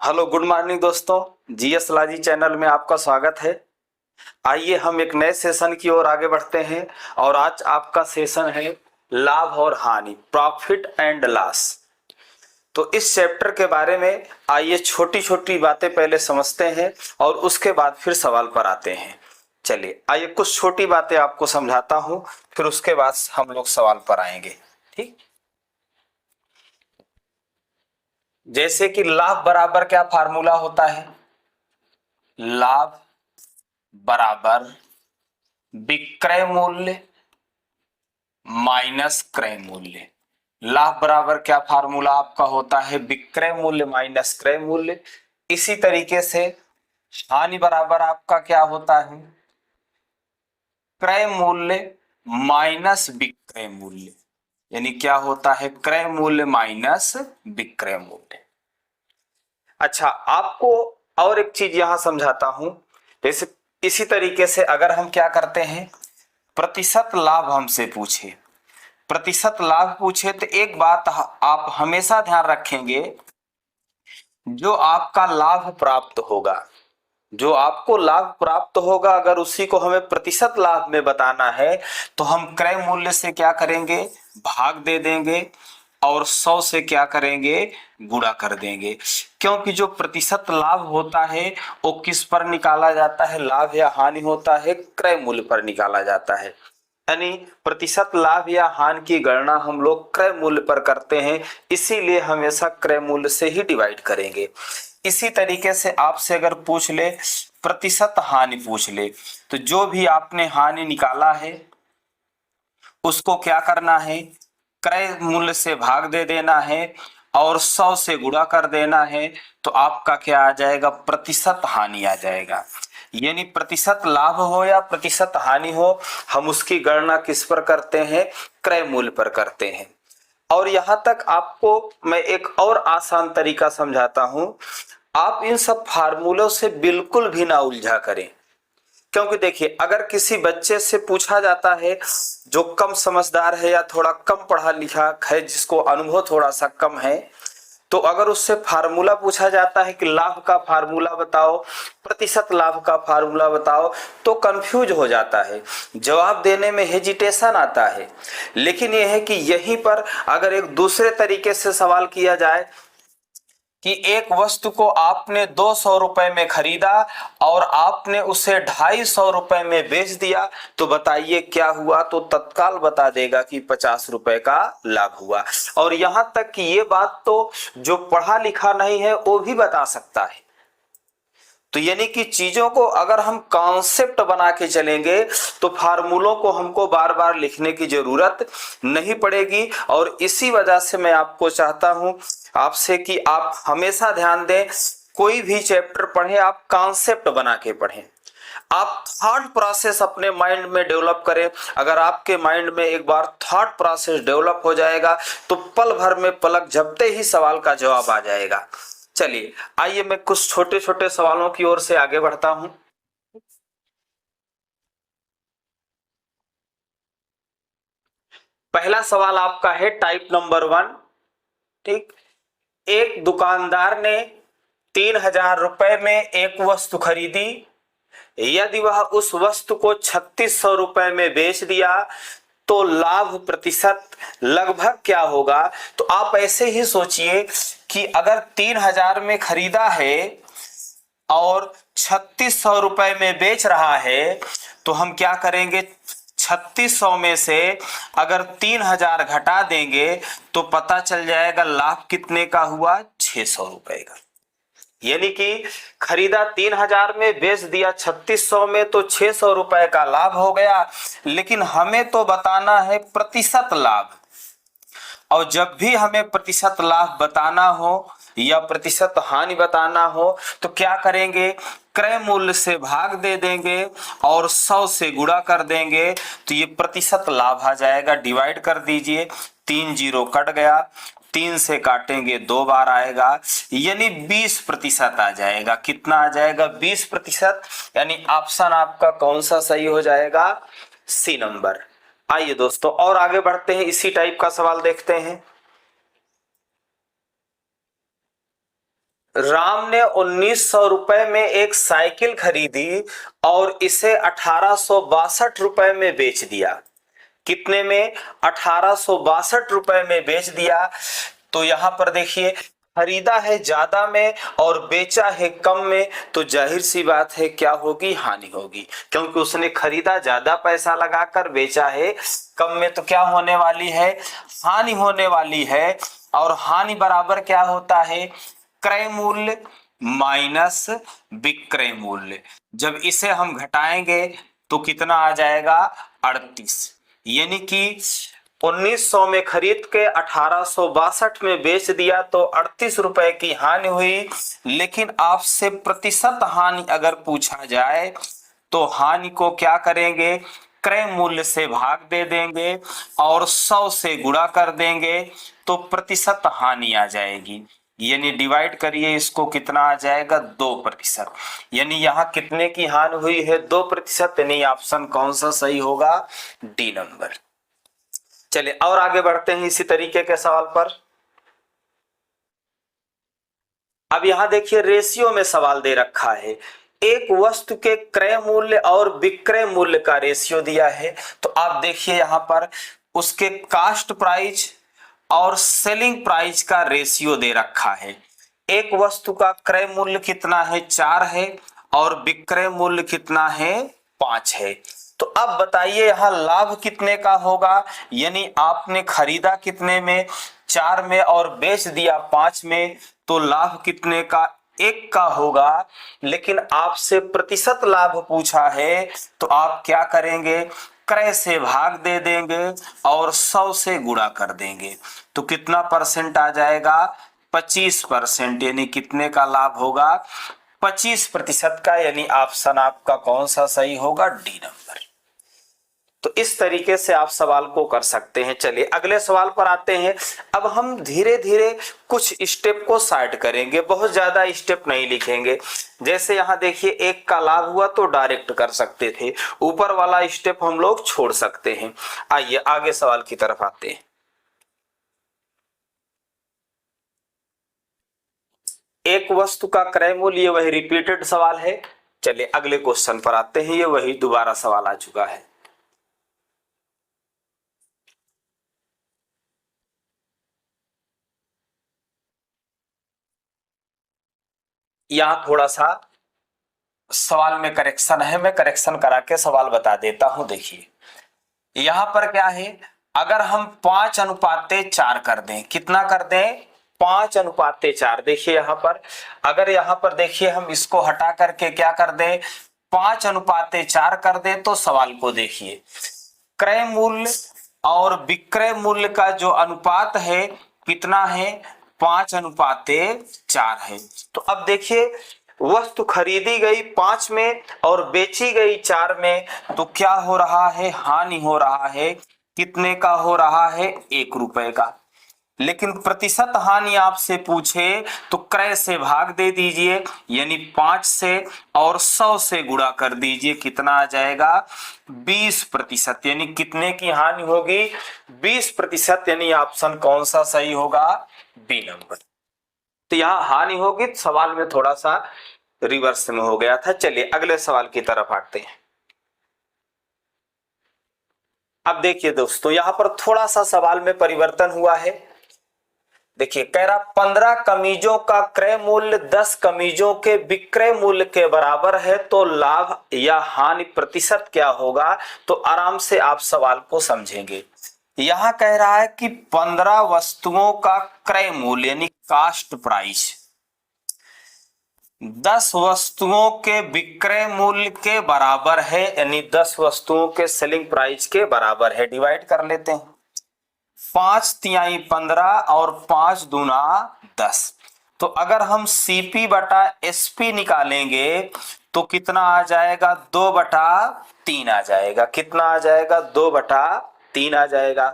Hello good morning दोस्तों। GS लाजी channel में आपका स्वागत है। आइए हम एक नए सेशन की ओर आगे बढ़ते हैं और आज आपका सेशन है लाभ और हानि, प्रॉफिट एंड लॉस। तो इस चैप्टर के बारे में आइए छोटी छोटी बातें पहले समझते हैं और उसके बाद फिर सवाल पर आते हैं। चलिए आइए कुछ छोटी बातें आपको समझाता हूं, फिर उसके बाद हम लोग सवाल पर आएंगे। ठीक, जैसे कि लाभ बराबर क्या फार्मूला होता है? लाभ बराबर विक्रय मूल्य माइनस क्रय मूल्य। लाभ बराबर क्या फार्मूला आपका होता है? विक्रय मूल्य माइनस क्रय मूल्य। इसी तरीके से हानि बराबर आपका क्या होता है? क्रय मूल्य माइनस विक्रय मूल्य। यानी क्या होता है? क्रय मूल्य माइनस विक्रय मूल्य। अच्छा, आपको और एक चीज यहां समझाता हूं। जैसे इसी तरीके से अगर हम क्या करते हैं, प्रतिशत लाभ हमसे पूछे, प्रतिशत लाभ पूछे तो एक बात आप हमेशा ध्यान रखेंगे, जो आपका लाभ प्राप्त होगा, जो आपको लाभ प्राप्त होगा, अगर उसी को हमें प्रतिशत लाभ में बताना है तो हम क्रय मूल्य से क्या करेंगे? भाग दे देंगे और 100 से क्या करेंगे? गुणा कर देंगे। क्योंकि जो प्रतिशत लाभ होता है वो किस पर निकाला जाता है? लाभ या हानि होता है क्रय मूल्य पर निकाला जाता है। यानी प्रतिशत लाभ या हानि की गणना हम लोग क्रय मूल्य पर करते हैं, इसीलिए हमेशा क्रय मूल्य से ही डिवाइड करेंगे। इसी तरीके से आपसे अगर पूछ ले प्रतिशत हानि पूछ ले, तो जो भी आपने हानि निकाला है उसको क्या करना है? क्रय मूल्य से भाग दे देना है और 100 से गुणा कर देना है, तो आपका क्या आ जाएगा? प्रतिशत हानि आ जाएगा। यानी प्रतिशत लाभ हो या प्रतिशत हानि हो, हम उसकी गणना किस पर करते हैं? क्रय मूल्य पर करते हैं। और यहां तक आपको मैं एक और आसान तरीका समझाता हूं। आप इन सब फार्मूलों से बिल्कुल भी ना उलझा करें, क्योंकि देखिए अगर किसी बच्चे से पूछा जाता है जो कम समझदार है या थोड़ा कम पढ़ा लिखा है, जिसको अनुभव थोड़ा सा कम है, तो अगर उससे फार्मूला पूछा जाता है कि लाभ का फार्मूला बताओ, प्रतिशत लाभ का फार्मूला बताओ, तो कंफ्यूज हो जाता है, जवाब देने में हेजिटेशन आता है। लेकिन यह है कि यहीं पर अगर एक दूसरे तरीके से सवाल किया जाए कि एक वस्तु को आपने 200 रुपए में खरीदा और आपने उसे 250 रुपए में बेच दिया, तो बताइए क्या हुआ? तो तत्काल बता देगा कि 50 रुपए का लाभ हुआ। और यहां तक कि ये बात तो जो पढ़ा लिखा नहीं है वो भी बता सकता है। तो यानी कि चीजों को अगर हम कॉन्सेप्ट बना के चलेंगे तो फार्मूलों को हमको बार बार लिखने की जरूरत नहीं पड़ेगी। और इसी वजह से मैं आपको चाहता हूं आपसे कि आप हमेशा ध्यान दें, कोई भी चैप्टर पढ़ें आप कॉन्सेप्ट बना के पढ़ें, आप थॉट प्रोसेस अपने माइंड में डेवलप करें। अगर आपके माइंड में एक बार थॉट प्रोसेस डेवलप हो जाएगा तो पल भर में पलक झपते ही सवाल का जवाब आ जाएगा। चलिए आइए मैं कुछ छोटे छोटे सवालों की ओर से आगे बढ़ता हूं। पहला सवाल आपका है टाइप नंबर 1। ठीक, एक दुकानदार ने 3000 रुपए में एक वस्तु खरीदी, यदि वह उस वस्तु को 3600 रुपए में बेच दिया तो लाभ प्रतिशत लगभग क्या होगा? तो आप ऐसे ही सोचिए कि अगर 3000 में खरीदा है और 3600 रुपए में बेच रहा है, तो हम क्या करेंगे? 3600 में से अगर 3000 घटा देंगे तो पता चल जाएगा लाभ कितने का हुआ? 600 रुपए का। यानी कि खरीदा 3000 में, बेच दिया 3600 में, तो 600 रुपए का लाभ हो गया। लेकिन हमें तो बताना है प्रतिशत लाभ, और जब भी हमें प्रतिशत लाभ बताना हो या प्रतिशत हानि बताना हो तो क्या करेंगे? क्रय मूल्य से भाग दे देंगे और 100 से गुणा कर देंगे, तो ये प्रतिशत लाभ आ जाएगा। डिवाइड कर दीजिए, 3 जीरो कट गया, 3 से काटेंगे 2 बार आएगा, यानी 20% आ जाएगा। कितना आ जाएगा? 20%। यानी ऑप्शन आपका कौन सा सही हो जाएगा? C number. आइए दोस्तों और आगे बढ़ते हैं, इसी टाइप का सवाल देखते हैं। राम ने 1900 रुपए में एक साइकिल खरीदी और इसे 1862 रुपए में बेच दिया। कितने में? 1862 रुपए में बेच दिया। तो यहां पर देखिए, खरीदा है ज्यादा में और बेचा है कम में, तो जाहिर सी बात है क्या होगी? हानि होगी, क्योंकि उसने खरीदा ज्यादा पैसा लगाकर, बेचा है कम में, तो क्या होने वाली है? हानि होने वाली है। और हानि बराबर क्या होता है? क्रय मूल्य माइनस विक्रय मूल्य। जब इसे हम घटाएंगे तो कितना आ जाएगा? 38। यानी कि 1900 में खरीद के 1862 में बेच दिया तो 38 रुपए की हानि हुई। लेकिन आपसे प्रतिशत हानि अगर पूछा जाए तो हानि को क्या करेंगे? क्रय मूल्य से भाग दे देंगे और 100 से गुणा कर देंगे तो प्रतिशत हानि आ जाएगी। यानी डिवाइड करिए इसको, कितना आ जाएगा? 2%। यानी यहाँ कितने की हानि हुई है? 2%। यानी ऑप्शन कौन सा सही होगा? D number. चलिए और आगे बढ़ते हैं इसी तरीके के सवाल पर। अब यहां देखिए, रेशियो में सवाल दे रखा है। एक वस्तु के क्रय मूल्य और विक्रय मूल्य का रेशियो दिया है। तो आप देखिए यहां पर उसके कास्ट प्राइस और सेलिंग प्राइस का रेशियो दे रखा है। एक वस्तु का क्रय मूल्य कितना है? 4 है और विक्रय मूल्य कितना है? 5 है। तो अब बताइए यहाँ लाभ कितने का होगा? यानी आपने खरीदा कितने में? 4 में और बेच दिया 5 में, तो लाभ कितने का? 1 का होगा। लेकिन आपसे प्रतिशत लाभ पूछा है तो आप क्या करेंगे? क्रय से भाग दे देंगे और 100 से गुणा कर देंगे। तो कितना परसेंट आ जाएगा? 25%। यानी कितने का लाभ होगा? 25% का। यानी ऑप्शन आपका कौन सा सही होगा? D number. तो इस तरीके से आप सवाल को कर सकते हैं। चलिए अगले सवाल पर आते हैं। अब हम धीरे धीरे कुछ स्टेप को साइड करेंगे, बहुत ज्यादा स्टेप नहीं लिखेंगे। जैसे यहां देखिए, 1 का लाभ हुआ तो डायरेक्ट कर सकते थे, ऊपर वाला स्टेप हम लोग छोड़ सकते हैं। आइए आगे सवाल की तरफ आते हैं। एक वस्तु का क्रय मूल्य, ये वही रिपीटेड सवाल है। चलिए अगले क्वेश्चन पर आते हैं। ये वही दोबारा सवाल आ चुका है। यहां थोड़ा सा सवाल में करेक्शन है, मैं करेक्शन करा के सवाल बता देता हूं। देखिए यहां पर क्या है, अगर हम 5:4 कर दें, कितना कर दें? 5:4। देखिए यहां पर, अगर यहां पर देखिए हम इसको हटा करके क्या कर दें? 5:4 कर दें, तो सवाल को देखिए, क्रय मूल्य और विक्रय मूल्य का जो अनुपात है कितना है? 5:4 है। तो अब देखिए, वस्तु खरीदी गई 5 में और बेची गई 4 में, तो क्या हो रहा है? हानि हो रहा है। कितने का हो रहा है? 1 रुपए का। लेकिन प्रतिशत हानि आपसे पूछे तो क्रय से भाग दे दीजिए, यानी 5 से और 100 से गुणा कर दीजिए। कितना आ जाएगा? 20%। यानी कितने की हानि होगी? 20%। यानी ऑप्शन कौन सा सही होगा? B number. तो यहाँ हानि होगी, सवाल में थोड़ा सा रिवर्स में हो गया था। चलिए अगले सवाल की तरफ आते हैं। अब देखिए दोस्तों, यहां पर थोड़ा सा सवाल में परिवर्तन हुआ है। देखिए कह रहा 15 कमीजों का क्रय मूल्य 10 कमीजों के विक्रय मूल्य के बराबर है, तो लाभ या हानि प्रतिशत क्या होगा? तो आराम से आप सवाल को समझेंगे। यहां कह रहा है कि 15 वस्तुओं का क्रय मूल्य यानी कास्ट प्राइस 10 वस्तुओं के विक्रय मूल्य के बराबर है, यानी 10 वस्तुओं के सेलिंग प्राइस के बराबर है। डिवाइड कर लेते हैं, 5×3 15 और 5×2 10। तो अगर हम CP बटा SP निकालेंगे तो कितना आ जाएगा? 2/3 आ जाएगा। कितना आ जाएगा? 2/3 आ जाएगा।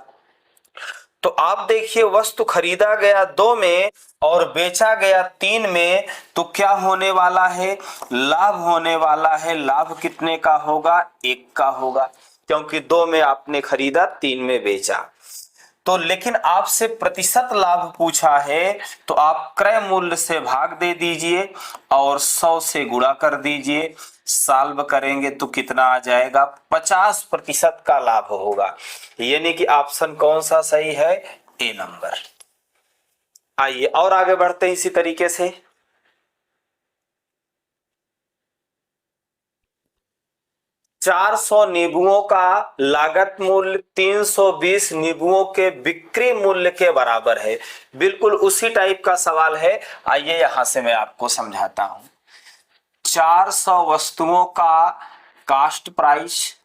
तो आप देखिए, वस्तु खरीदा गया 2 में और बेचा गया 3 में, तो क्या होने वाला है? लाभ होने वाला है। लाभ कितने का होगा? 1 का होगा, क्योंकि 2 में आपने खरीदा, 3 में बेचा। तो लेकिन आपसे प्रतिशत लाभ पूछा है, तो आप क्रय मूल्य से भाग दे दीजिए और 100 से गुणा कर दीजिए। सॉल्व करेंगे तो कितना आ जाएगा, 50% का लाभ होगा। यानी कि ऑप्शन कौन सा सही है, ए नंबर। आइए और आगे बढ़ते हैं इसी तरीके से। 400 नींबुओं का लागत मूल्य 320 नींबुओं के बिक्री मूल्य के बराबर है। बिल्कुल उसी टाइप का सवाल है, आइए यहां से मैं आपको समझाता हूं। 400 वस्तुओं का कास्ट प्राइस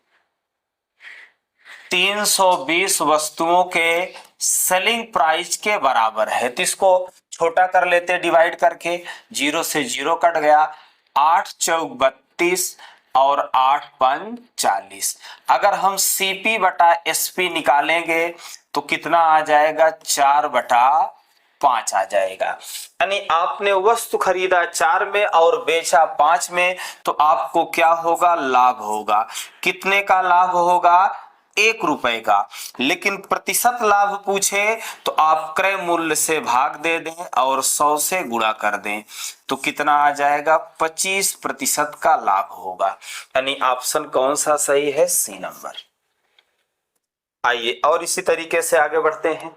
320 वस्तुओं के सेलिंग प्राइस के बराबर है। तो इसको छोटा कर लेते, डिवाइड करके, 0 से 0 कट गया, 8 चौक 32 और 8 पंच 40। अगर हम सीपी बटा एसपी निकालेंगे तो कितना आ जाएगा, 4/5 आ जाएगा। यानी आपने वस्तु खरीदा 4 में और बेचा 5 में, तो आपको क्या होगा, लाभ होगा। कितने का लाभ होगा, 1 रुपए का। लेकिन प्रतिशत लाभ पूछे तो आप क्रय मूल्य से भाग दे दें और 100 से गुणा कर दें, तो कितना आ जाएगा, 25% का लाभ होगा। यानी ऑप्शन कौन सा सही है, सी नंबर। आइए और इसी तरीके से आगे बढ़ते हैं।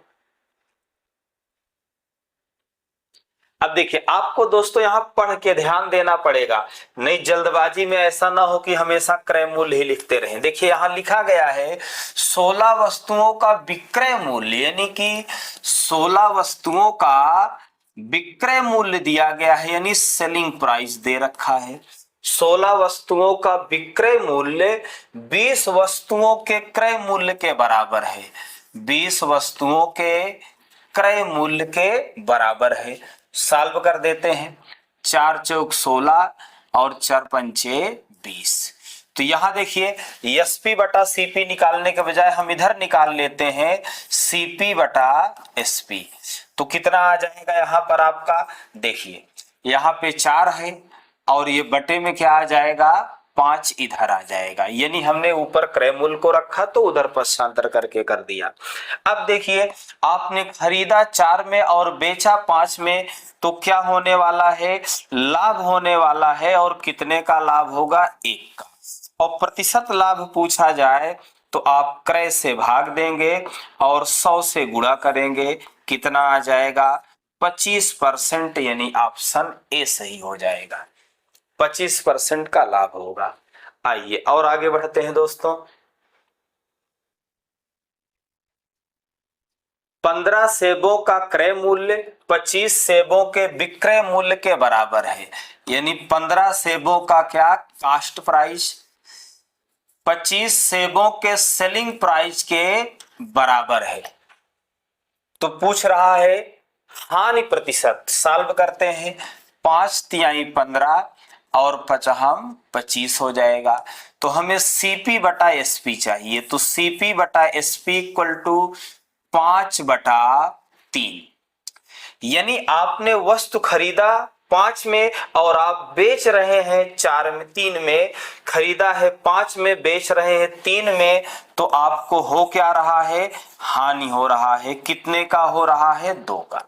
अब देखिए आपको दोस्तों यहां पढ़ के ध्यान देना पड़ेगा, नहीं जल्दबाजी में ऐसा ना हो कि हमेशा क्रय मूल्य ही लिखते रहें। देखिए यहां लिखा गया है 16 वस्तुओं का विक्रय मूल्य, यानी कि 16 वस्तुओं का विक्रय मूल्य दिया गया है, यानी सेलिंग प्राइस दे रखा है। 16 वस्तुओं का विक्रय मूल्य 20 वस्तुओं के क्रय मूल्य के बराबर है। 20 वस्तुओं के क्रय मूल्य के बराबर है। सॉल्व कर देते हैं, 4 चौक 16 और 4 पंचे 20। तो यहां देखिए एसपी बटा सीपी निकालने के बजाय हम इधर निकाल लेते हैं सीपी बटा एसपी। तो कितना आ जाएगा यहां पर आपका, देखिए यहां पे 4 है और ये बटे में क्या आ जाएगा, 5 इधर आ जाएगा। यानी हमने ऊपर क्रय मूल्य को रखा तो उधर पक्षांतर करके कर दिया। अब देखिए आपने खरीदा 4 में और बेचा 5 में, तो क्या होने वाला है, लाभ होने वाला है। और कितने का लाभ होगा, 1 का। और प्रतिशत लाभ पूछा जाए तो आप क्रय से भाग देंगे और 100 से गुणा करेंगे, कितना आ जाएगा, 25%। यानी ऑप्शन ए सही हो जाएगा, 25% का लाभ होगा। आइए और आगे बढ़ते हैं दोस्तों। 15 सेबों का क्रय मूल्य 25 सेबों के विक्रय मूल्य के बराबर है। यानी 15 सेबों का क्या, कास्ट प्राइस 25 सेबों के सेलिंग प्राइस के बराबर है। तो पूछ रहा है हानि प्रतिशत। सॉल्व करते हैं, 5 तिहाई 15 और 5 25 हो जाएगा। तो हमें सीपी बटा एसपी चाहिए, तो सीपी बटा एसपी इक्वल टू 5/3। यानी आपने वस्तु खरीदा 5 में और आप बेच रहे हैं 4 में, 3 में खरीदा है 5 में, बेच रहे हैं 3 में, तो आपको हो क्या रहा है, हानि हो रहा है। कितने का हो रहा है, 2 का।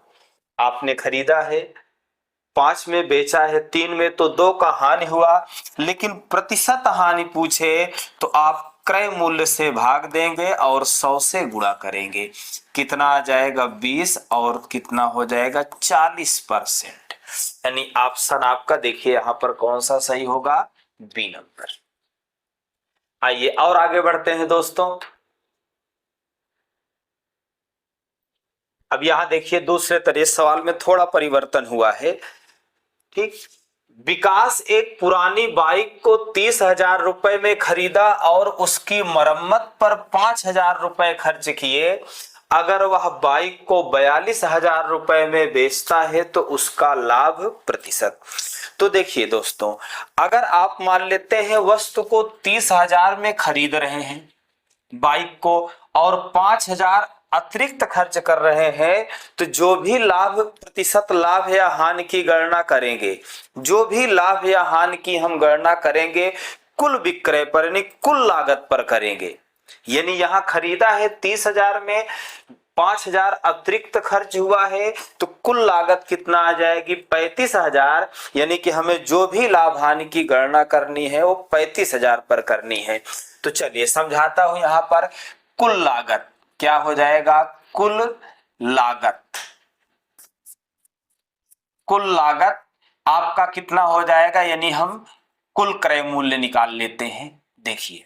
आपने खरीदा है 5 में, बेचा है 3 में, तो 2 का हानि हुआ। लेकिन प्रतिशत हानि पूछे तो आप क्रय मूल्य से भाग देंगे और 100 से गुणा करेंगे, कितना आ जाएगा, 20 और कितना हो जाएगा, 40%। यानी ऑप्शन आपका देखिए यहां पर कौन सा सही होगा, बी नंबर। आइए और आगे बढ़ते हैं दोस्तों। अब यहां देखिए दूसरे तरह सवाल में थोड़ा परिवर्तन हुआ है। ठीक, विकास एक पुरानी बाइक को 30,000 रुपए में खरीदा और उसकी मरम्मत पर 5,000 रुपए खर्च किए। अगर वह बाइक को 42,000 रुपए में बेचता है तो उसका लाभ प्रतिशत। तो देखिए दोस्तों, अगर आप मान लेते हैं वस्तु को 30,000 में खरीद रहे हैं बाइक को और 5,000 अतिरिक्त खर्च कर रहे हैं, तो जो भी लाभ प्रतिशत लाभ या हानि की गणना करेंगे, जो भी लाभ या हानि की हम गणना करेंगे कुल विक्रय पर यानी कुल लागत पर करेंगे। यानी यहां खरीदा है 30,000 में, 5,000 अतिरिक्त खर्च हुआ है तो कुल लागत कितना आ जाएगी 35,000। यानी कि हमें जो भी लाभ हानि की गणना करनी है वो 35,000 पर करनी है। तो चलिए समझाता हूं। यहां पर कुल लागत क्या हो जाएगा, कुल लागत, कुल लागत आपका कितना हो जाएगा, यानी हम कुल क्रय मूल्य निकाल लेते हैं। देखिए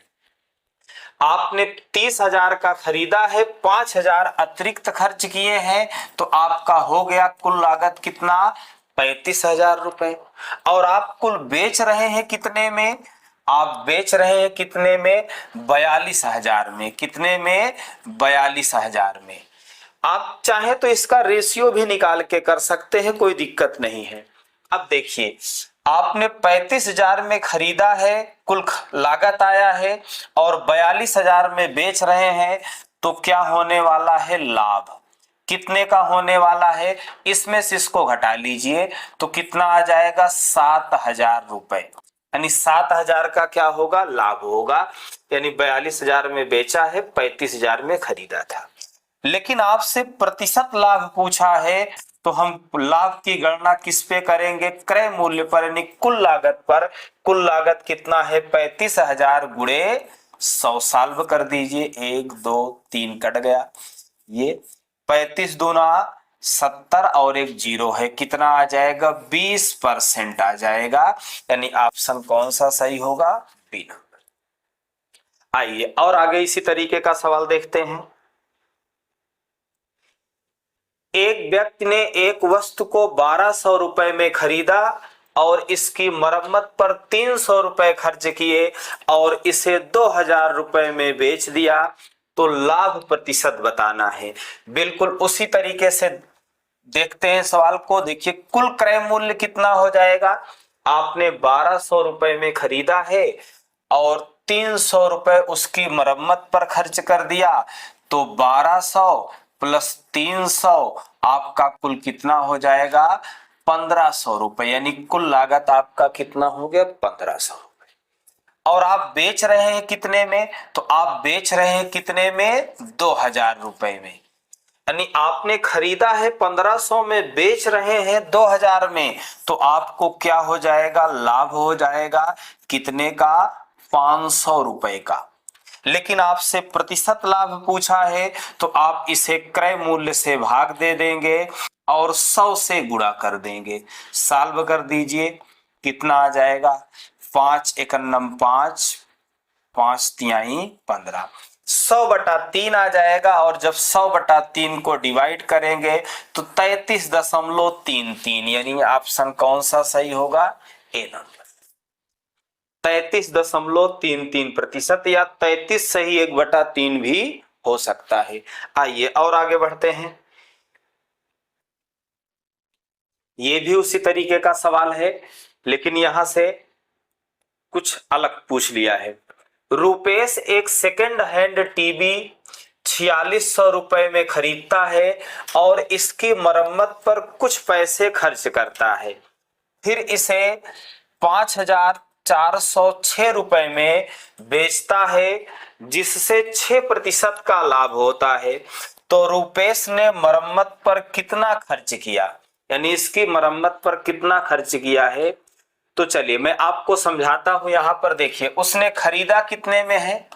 आपने 30,000 का खरीदा है, 5,000 अतिरिक्त खर्च किए हैं, तो आपका हो गया कुल लागत कितना 35,000 रुपए। और आप कुल बेच रहे हैं कितने में, आप बेच रहे हैं कितने में 42,000 में, कितने में 42,000 में। आप चाहे तो इसका रेशियो भी निकाल के कर सकते हैं, कोई दिक्कत नहीं है। अब देखिए आपने 35,000 में खरीदा है, कुल लागत आया है, और 42,000 में बेच रहे हैं, तो क्या होने वाला है लाभ, कितने का होने वाला है, इसमें से इसको घटा लीजिए तो कितना आ जाएगा 7,000 रुपए। यानी 7,000 का क्या होगा, लाभ होगा। यानी 42,000 में बेचा है, 35,000 में खरीदा था। लेकिन आपसे प्रतिशत लाभ पूछा है, तो हम लाभ की गणना किस पे करेंगे, क्रय मूल्य पर, यानी कुल लागत पर। कुल लागत कितना है 35,000 गुणे 100, सॉल्व कर दीजिए, 1 2 3 कट गया, ये 35 दूना 70 और एक जीरो है, कितना आ जाएगा 20% आ जाएगा। यानी ऑप्शन कौन सा सही होगा, बी नंबर। आइए और आगे इसी तरीके का सवाल देखते हैं। एक व्यक्ति ने एक वस्तु को 1,200 रुपए में खरीदा और इसकी मरम्मत पर 300 रुपए खर्च किए और इसे 2,000 रुपए में बेच दिया, तो लाभ प्रतिशत बताना है। बिल्कुल उसी तरीके से देखते हैं सवाल को। देखिए कुल क्रय मूल्य कितना हो जाएगा, आपने 1,200 रुपए में खरीदा है और 300 रुपए उसकी मरम्मत पर खर्च कर दिया, तो 1,200 प्लस 300 आपका कुल कितना हो जाएगा 1,500 रुपए। यानी कुल लागत आपका कितना हो गया 1,500 रुपए। और आप बेच रहे हैं कितने में, तो आप बेच रहे हैं कितने में 2,000 रुपए में। यानी आपने खरीदा है 1,500 में, बेच रहे हैं 2,000 में, तो आपको क्या हो जाएगा, लाभ हो जाएगा कितने का 500 रुपए का। लेकिन आपसे प्रतिशत लाभ पूछा है, तो आप इसे क्रय मूल्य से भाग दे देंगे और 100 से गुणा कर देंगे, सॉल्व कर दीजिए, कितना आ जाएगा 5 एकन्नम 5, 5 तिहाई 15, 100/3 आ जाएगा। और जब 100/3 को डिवाइड करेंगे तो 33.33, यानी ऑप्शन कौन सा सही होगा, ए नंबर 33.33% या 33 सही 1/3 भी हो सकता है। आइए और आगे बढ़ते हैं। ये भी उसी तरीके का सवाल है, लेकिन यहां से कुछ अलग पूछ लिया है। रुपेश एक सेकेंड हैंड टीवी 4,600 रुपए में खरीदता है और इसकी मरम्मत पर कुछ पैसे खर्च करता है, फिर इसे 5,406 रुपए में बेचता है, जिससे 6% का लाभ होता है। तो रुपेश ने मरम्मत पर कितना खर्च किया, यानी इसकी मरम्मत पर कितना खर्च किया है। तो चलिए मैं आपको समझाता हूं। यहां पर देखिए उसने खरीदा कितने में है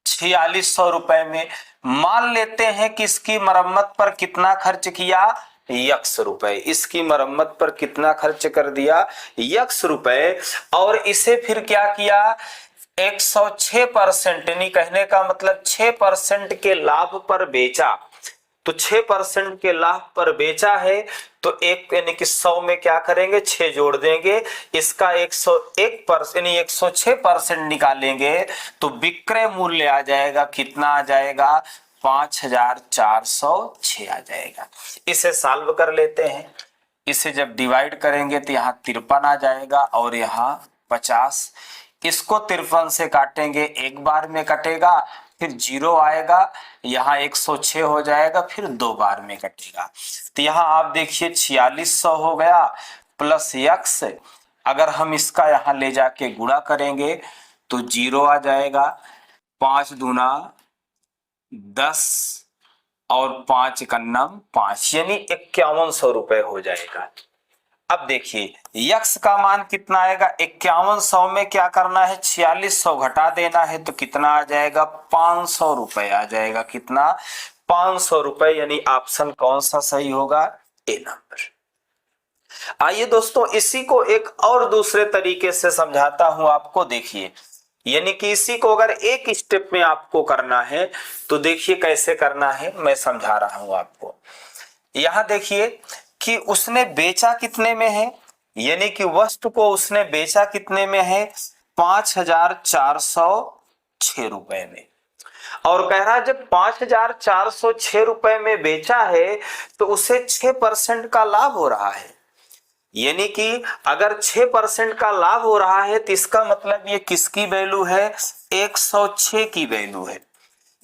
4,600 रुपए में। मान लेते हैं कि इसकी मरम्मत पर कितना खर्च किया 100 रुपए, इसकी मरम्मत पर कितना खर्च कर दिया 100 रुपए। और इसे फिर क्या किया 106%, यानी कहने का मतलब 6% के लाभ पर बेचा। तो 6% के लाभ पर बेचा है, तो एक यानी कि 100 में क्या करेंगे 6 जोड़ देंगे, इसका 101% यानी 106% निकालेंगे, तो विक्रय मूल्य आ जाएगा कितना आ जाएगा 5,406 आ जाएगा। इसे सॉल्व कर लेते हैं। इसे जब डिवाइड करेंगे तो यहाँ 53 आ जाएगा और यहाँ 50। इसको 53 से काटेंगे, एक बार में कटेगा, फिर 0 आएगा, यहाँ 106 हो जाएगा, फिर 2 बार में कटेगा। तो यहाँ आप देखिए 4,600 हो गया प्लस x, अगर हम इसका यहाँ ले जाके गुणा करेंगे तो 0 आ जाएगा, 5 दूना 10 और 5 एकन्नम 5 यानी 5100 रुपए हो जाएगा। अब देखिए यक्स का मान कितना आएगा, 5100 में क्या करना है, 4600 घटा देना है, तो कितना आ जाएगा, 500 रुपए आ जाएगा। कितना, 500 रुपए। यानी ऑप्शन कौन सा सही होगा, ए नंबर। आइए दोस्तों इसी को एक और दूसरे तरीके से समझाता हूं आपको। देखिए यानी कि इसी को अगर एक स्टेप में आपको करना है तो देखिए कैसे करना है, मैं समझा रहा हूं आपको। यहां देखिए कि उसने बेचा कितने में है, यानी कि वस्तु को उसने बेचा कितने में है, 5406 रुपए में। और कह रहा है जब 5406 रुपए में बेचा है तो उसे 6% का लाभ हो रहा है। यानी कि अगर 6% का लाभ हो रहा है तो इसका मतलब ये किसकी वैल्यू है, 106 की वैल्यू है।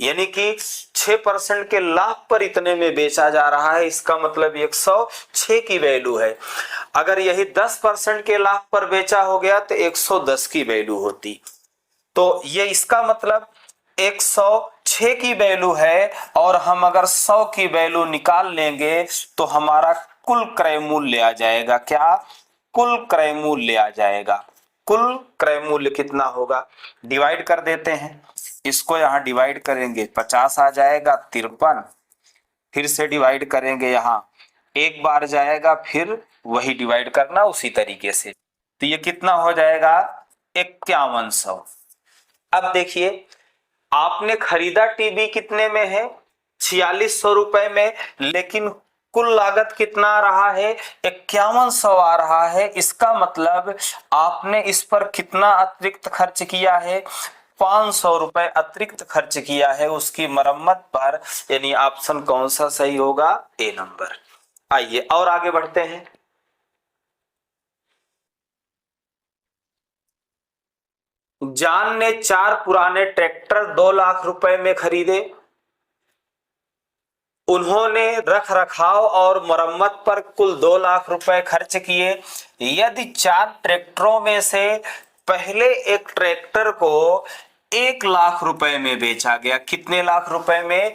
यानी कि 6% के लाभ पर इतने में बेचा जा रहा है, इसका मतलब 106 की वैल्यू है। अगर यही 10% के लाभ पर बेचा हो गया तो 110 की वैल्यू होती। तो ये इसका मतलब 106 की वैल्यू है, और हम अगर 100 की वैल्यू निकाल लेंगे तो हमारा कुल क्रय मूल्य आ जाएगा। क्या, कुल क्रय मूल्य आ जाएगा। कुल क्रय मूल्य कितना होगा, डिवाइड कर देते हैं, इसको यहां डिवाइड करेंगे 50 आ जाएगा, 53, फिर से डिवाइड करेंगे, यहां एक बार जाएगा, फिर वही डिवाइड करना उसी तरीके से, तो ये कितना हो जाएगा, 5100। अब देखिए आपने खरीदा टीवी कितने में है, 4600 रुपए में, लेकिन कुल लागत कितना आ रहा है, 5100 आ रहा है। इसका मतलब आपने इस पर कितना अतिरिक्त खर्च किया है, 500 रुपए अतिरिक्त खर्च किया है उसकी मरम्मत पर। यानी ऑप्शन कौन सा सही होगा, ए नंबर। आइए और आगे बढ़ते हैं। जान ने 4 पुराने ट्रैक्टर 2 लाख रुपए में खरीदे। उन्होंने रख रखाव और मरम्मत पर कुल 2 लाख रुपए खर्च किए। यदि 4 ट्रैक्टरों में से पहले एक ट्रैक्टर को 1 लाख रुपए में बेचा गया, कितने लाख रुपए में,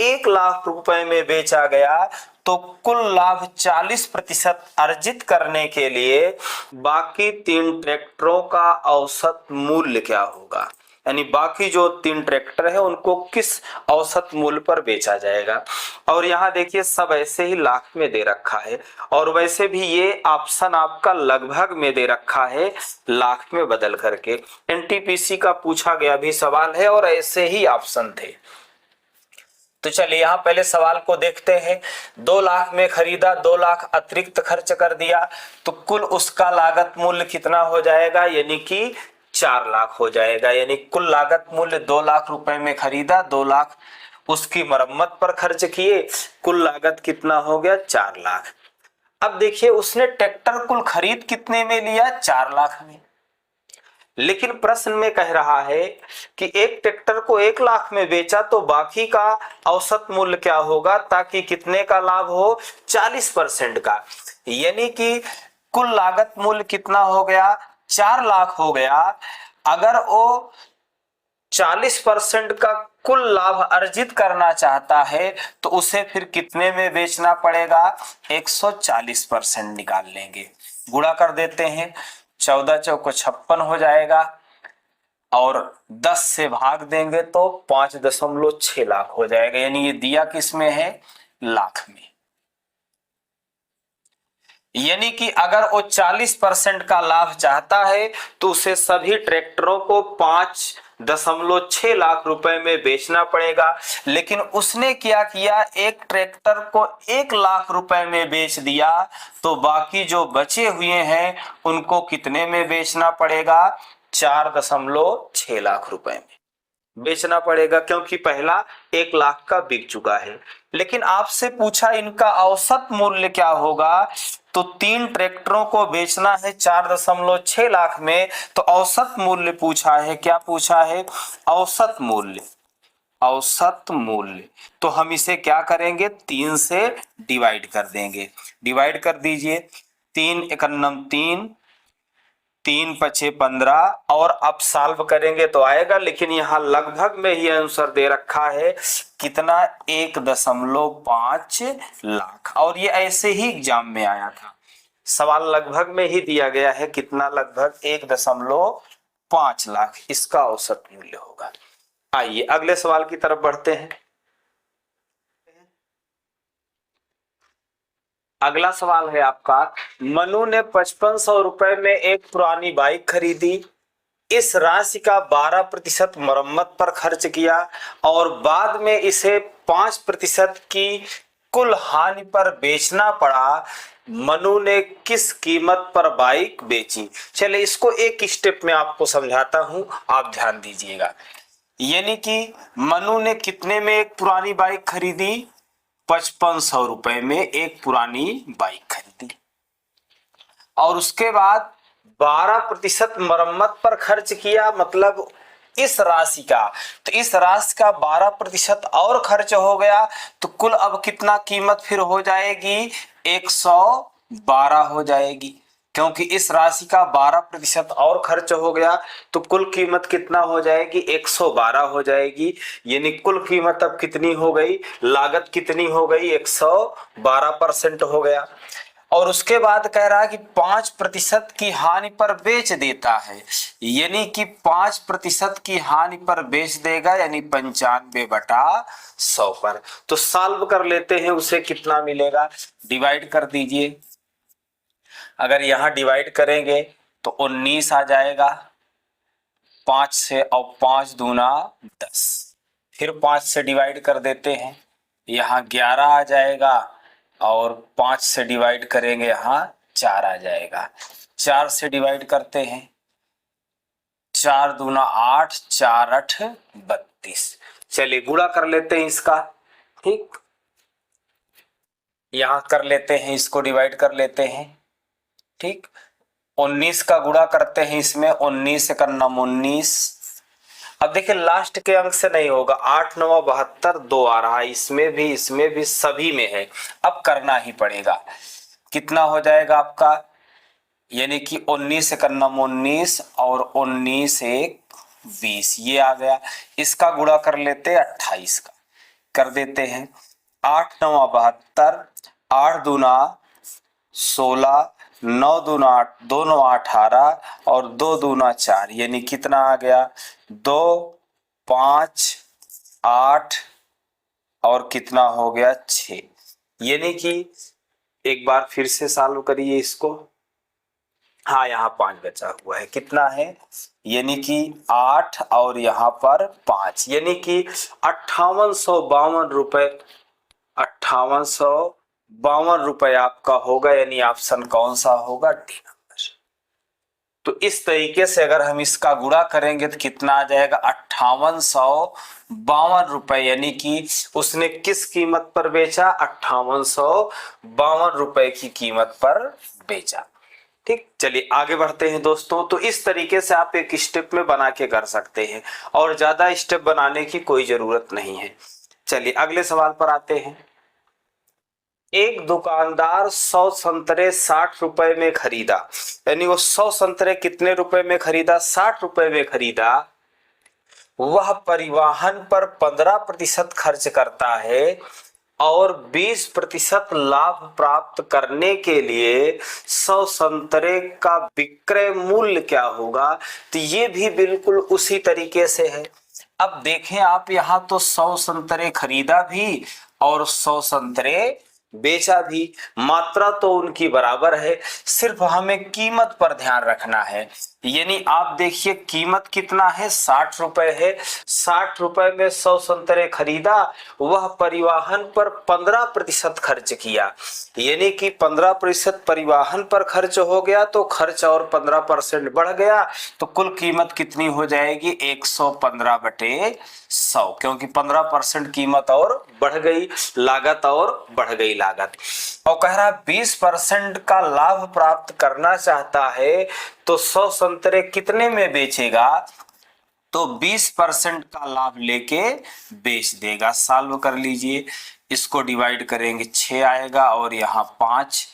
1 लाख रुपए में बेचा गया, तो कुल लाभ 40% अर्जित करने के लिए बाकी 3 ट्रैक्टरों का औसत मूल्य क्या होगा। यानी बाकी जो 3 ट्रैक्टर है उनको किस औसत मूल्य पर बेचा जाएगा। और यहाँ देखिए सब ऐसे ही लाख में दे रखा है, और वैसे भी ये ऑप्शन आपका लगभग में दे रखा है, लाख में बदल करके। एनटीपीसी का पूछा गया भी सवाल है और ऐसे ही ऑप्शन थे। तो चलिए यहाँ पहले सवाल को देखते हैं। 2 लाख में खरीदा, 2 लाख अतिरिक्त खर्च कर दिया, तो कुल उसका लागत मूल्य कितना हो जाएगा, यानी कि 4 लाख हो जाएगा। यानी कुल लागत मूल्य 2 लाख रुपए में खरीदा, 2 लाख उसकी मरम्मत पर खर्च किए, कुल लागत कितना हो गया, 4 लाख। अब देखिए उसने ट्रैक्टर कुल खरीद कितने में लिया, 4 लाख में। लेकिन प्रश्न में कह रहा है कि एक ट्रैक्टर को 1 लाख में बेचा तो बाकी का औसत मूल्य क्या होगा, ताकि कितने का लाभ हो, 40% का। यानी कि कुल लागत मूल्य कितना हो गया, 4 लाख हो गया। अगर वो 40% का कुल लाभ अर्जित करना चाहता है तो उसे फिर कितने में बेचना पड़ेगा, 140% निकाल लेंगे, गुणा कर देते हैं, 14 चौको 56 हो जाएगा, और 10 से भाग देंगे तो 5.6 लाख हो जाएगा। यानी ये दिया किस में है, लाख में। यानी कि अगर वो 40% का लाभ चाहता है तो उसे सभी ट्रैक्टरों को 5.6 लाख रुपए में बेचना पड़ेगा। लेकिन उसने क्या किया, एक ट्रैक्टर को 1 लाख रुपए में बेच दिया, तो बाकी जो बचे हुए हैं उनको कितने में बेचना पड़ेगा, 4.6 लाख रुपए में बेचना पड़ेगा, क्योंकि पहला 1 लाख का बिक चुका है। लेकिन आपसे पूछा इनका औसत मूल्य क्या होगा, तो 3 ट्रैक्टरों को बेचना है 4.6 लाख में, तो औसत मूल्य पूछा है, क्या पूछा है, औसत मूल्य। औसत मूल्य तो हम इसे क्या करेंगे, 3 से डिवाइड कर देंगे। डिवाइड कर दीजिए, 3 एकन्नम 3, 3 पचे 15 और अब सॉल्व करेंगे तो आएगा, लेकिन यहाँ लगभग में ही आंसर दे रखा है कितना 1.5 लाख। और ये ऐसे ही एग्जाम में आया था, सवाल लगभग में ही दिया गया है, कितना लगभग 1.5 लाख इसका औसत मूल्य होगा। आइए अगले सवाल की तरफ बढ़ते हैं। अगला सवाल है आपका, मनु ने 5500 रुपए में एक पुरानी बाइक खरीदी, इस राशि का 12% मरम्मत पर खर्च किया और बाद में इसे 5% की कुल हानि पर बेचना पड़ा। मनु ने किस कीमत पर बाइक बेची? चलिए इसको एक स्टेप में आपको समझाता हूं, आप ध्यान दीजिएगा। यानी कि मनु ने कितने में एक पुरानी बाइक खरीदी? 5500 रुपए में एक पुरानी बाइक खरीदी और उसके बाद 12% मरम्मत पर खर्च किया, मतलब इस राशि का, तो इस राशि का 12% और खर्च हो गया, तो कुल अब कितना कीमत फिर हो जाएगी? 112 हो जाएगी, क्योंकि इस राशि का 12% और खर्च हो गया तो कुल कीमत कितना हो जाएगी? 112 हो जाएगी। यानी कुल कीमत अब कितनी हो गई? लागत कितनी हो गई? 112% हो गया। और उसके बाद कह रहा है कि 5% की हानि पर बेच देता है, यानी कि 5% की हानि पर बेच देगा, यानी 95/100 पर। तो सॉल्व कर लेते हैं, उसे कितना मिलेगा? डिवाइड कर दीजिए। अगर यहां डिवाइड करेंगे तो 19 आ जाएगा 5 से, और 5 दूना 10, फिर 5 से डिवाइड कर देते हैं, यहाँ 11 आ जाएगा और 5 से डिवाइड करेंगे यहाँ 4 आ जाएगा। 4 से डिवाइड करते हैं, 4 दूना 8, 4 8 32। चलिए गुणा कर लेते हैं इसका, ठीक, यहां कर लेते हैं, इसको डिवाइड कर लेते हैं, ठीक। 19 का गुणा करते हैं इसमें, 19 से करना 19। अब देखिए लास्ट के अंक से नहीं होगा, 8 9 72 2 आ रहा है, इसमें भी सभी में है, अब करना ही पड़ेगा। कितना हो जाएगा आपका? यानी कि 19 से करना 19 और 19 1 20, ये आ गया। इसका गुणा कर लेते 28 का, कर देते हैं। 8 9 72, 8 दूना 16, 9 दूना 8, 2 9 18 और 2 दूना 4, यानी कितना आ गया? 2 5 8 और कितना हो गया? 6। यानी कि एक बार फिर से सॉल्व करिए इसको। हाँ यहाँ 5 बचा हुआ है, कितना है? यानी कि 8 और यहाँ पर 5, यानी कि 5852 रुपए, 5852 रुपए आपका होगा। यानी ऑप्शन कौन सा होगा? D number. तो इस तरीके से अगर हम इसका गुणा करेंगे तो कितना आ जाएगा? 5852 रुपए, यानी कि उसने किस कीमत पर बेचा? 5852 रुपए की कीमत पर बेचा, ठीक। चलिए आगे बढ़ते हैं दोस्तों। तो इस तरीके से आप एक स्टेप में बना के कर सकते हैं और ज्यादा स्टेप बनाने की कोई जरूरत नहीं है। चलिए अगले सवाल पर आते हैं। एक दुकानदार 100 संतरे 60 रुपए में खरीदा, यानी वो 100 संतरे कितने रुपए में खरीदा? 60 रुपए में खरीदा। वह परिवहन पर 15% खर्च करता है और 20% लाभ प्राप्त करने के लिए 100 संतरे का विक्रय मूल्य क्या होगा? तो ये भी बिल्कुल उसी तरीके से है। अब देखें आप, यहां तो 100 संतरे खरीदा भी और 100 संतरे बेचा भी, मात्रा तो उनकी बराबर है, सिर्फ हमें कीमत पर ध्यान रखना है। यानी आप देखिए कीमत कितना है? 60 रुपए है। 60 रुपए में 100 संतरे खरीदा, वह परिवहन पर 15% खर्च किया, यानी कि 15% परिवहन पर खर्च हो गया, तो खर्च और 15% बढ़ गया, तो कुल कीमत कितनी हो जाएगी? 115/100, क्योंकि 15% कीमत और बढ़ गई, लागत और बढ़ गई लागत। और कह रहा 20% का लाभ प्राप्त करना चाहता है, तो 100 संतरे कितने में बेचेगा? तो 20% का लाभ लेके बेच देगा। सॉल्व कर लीजिए, इसको डिवाइड करेंगे 6 आएगा और यहाँ 5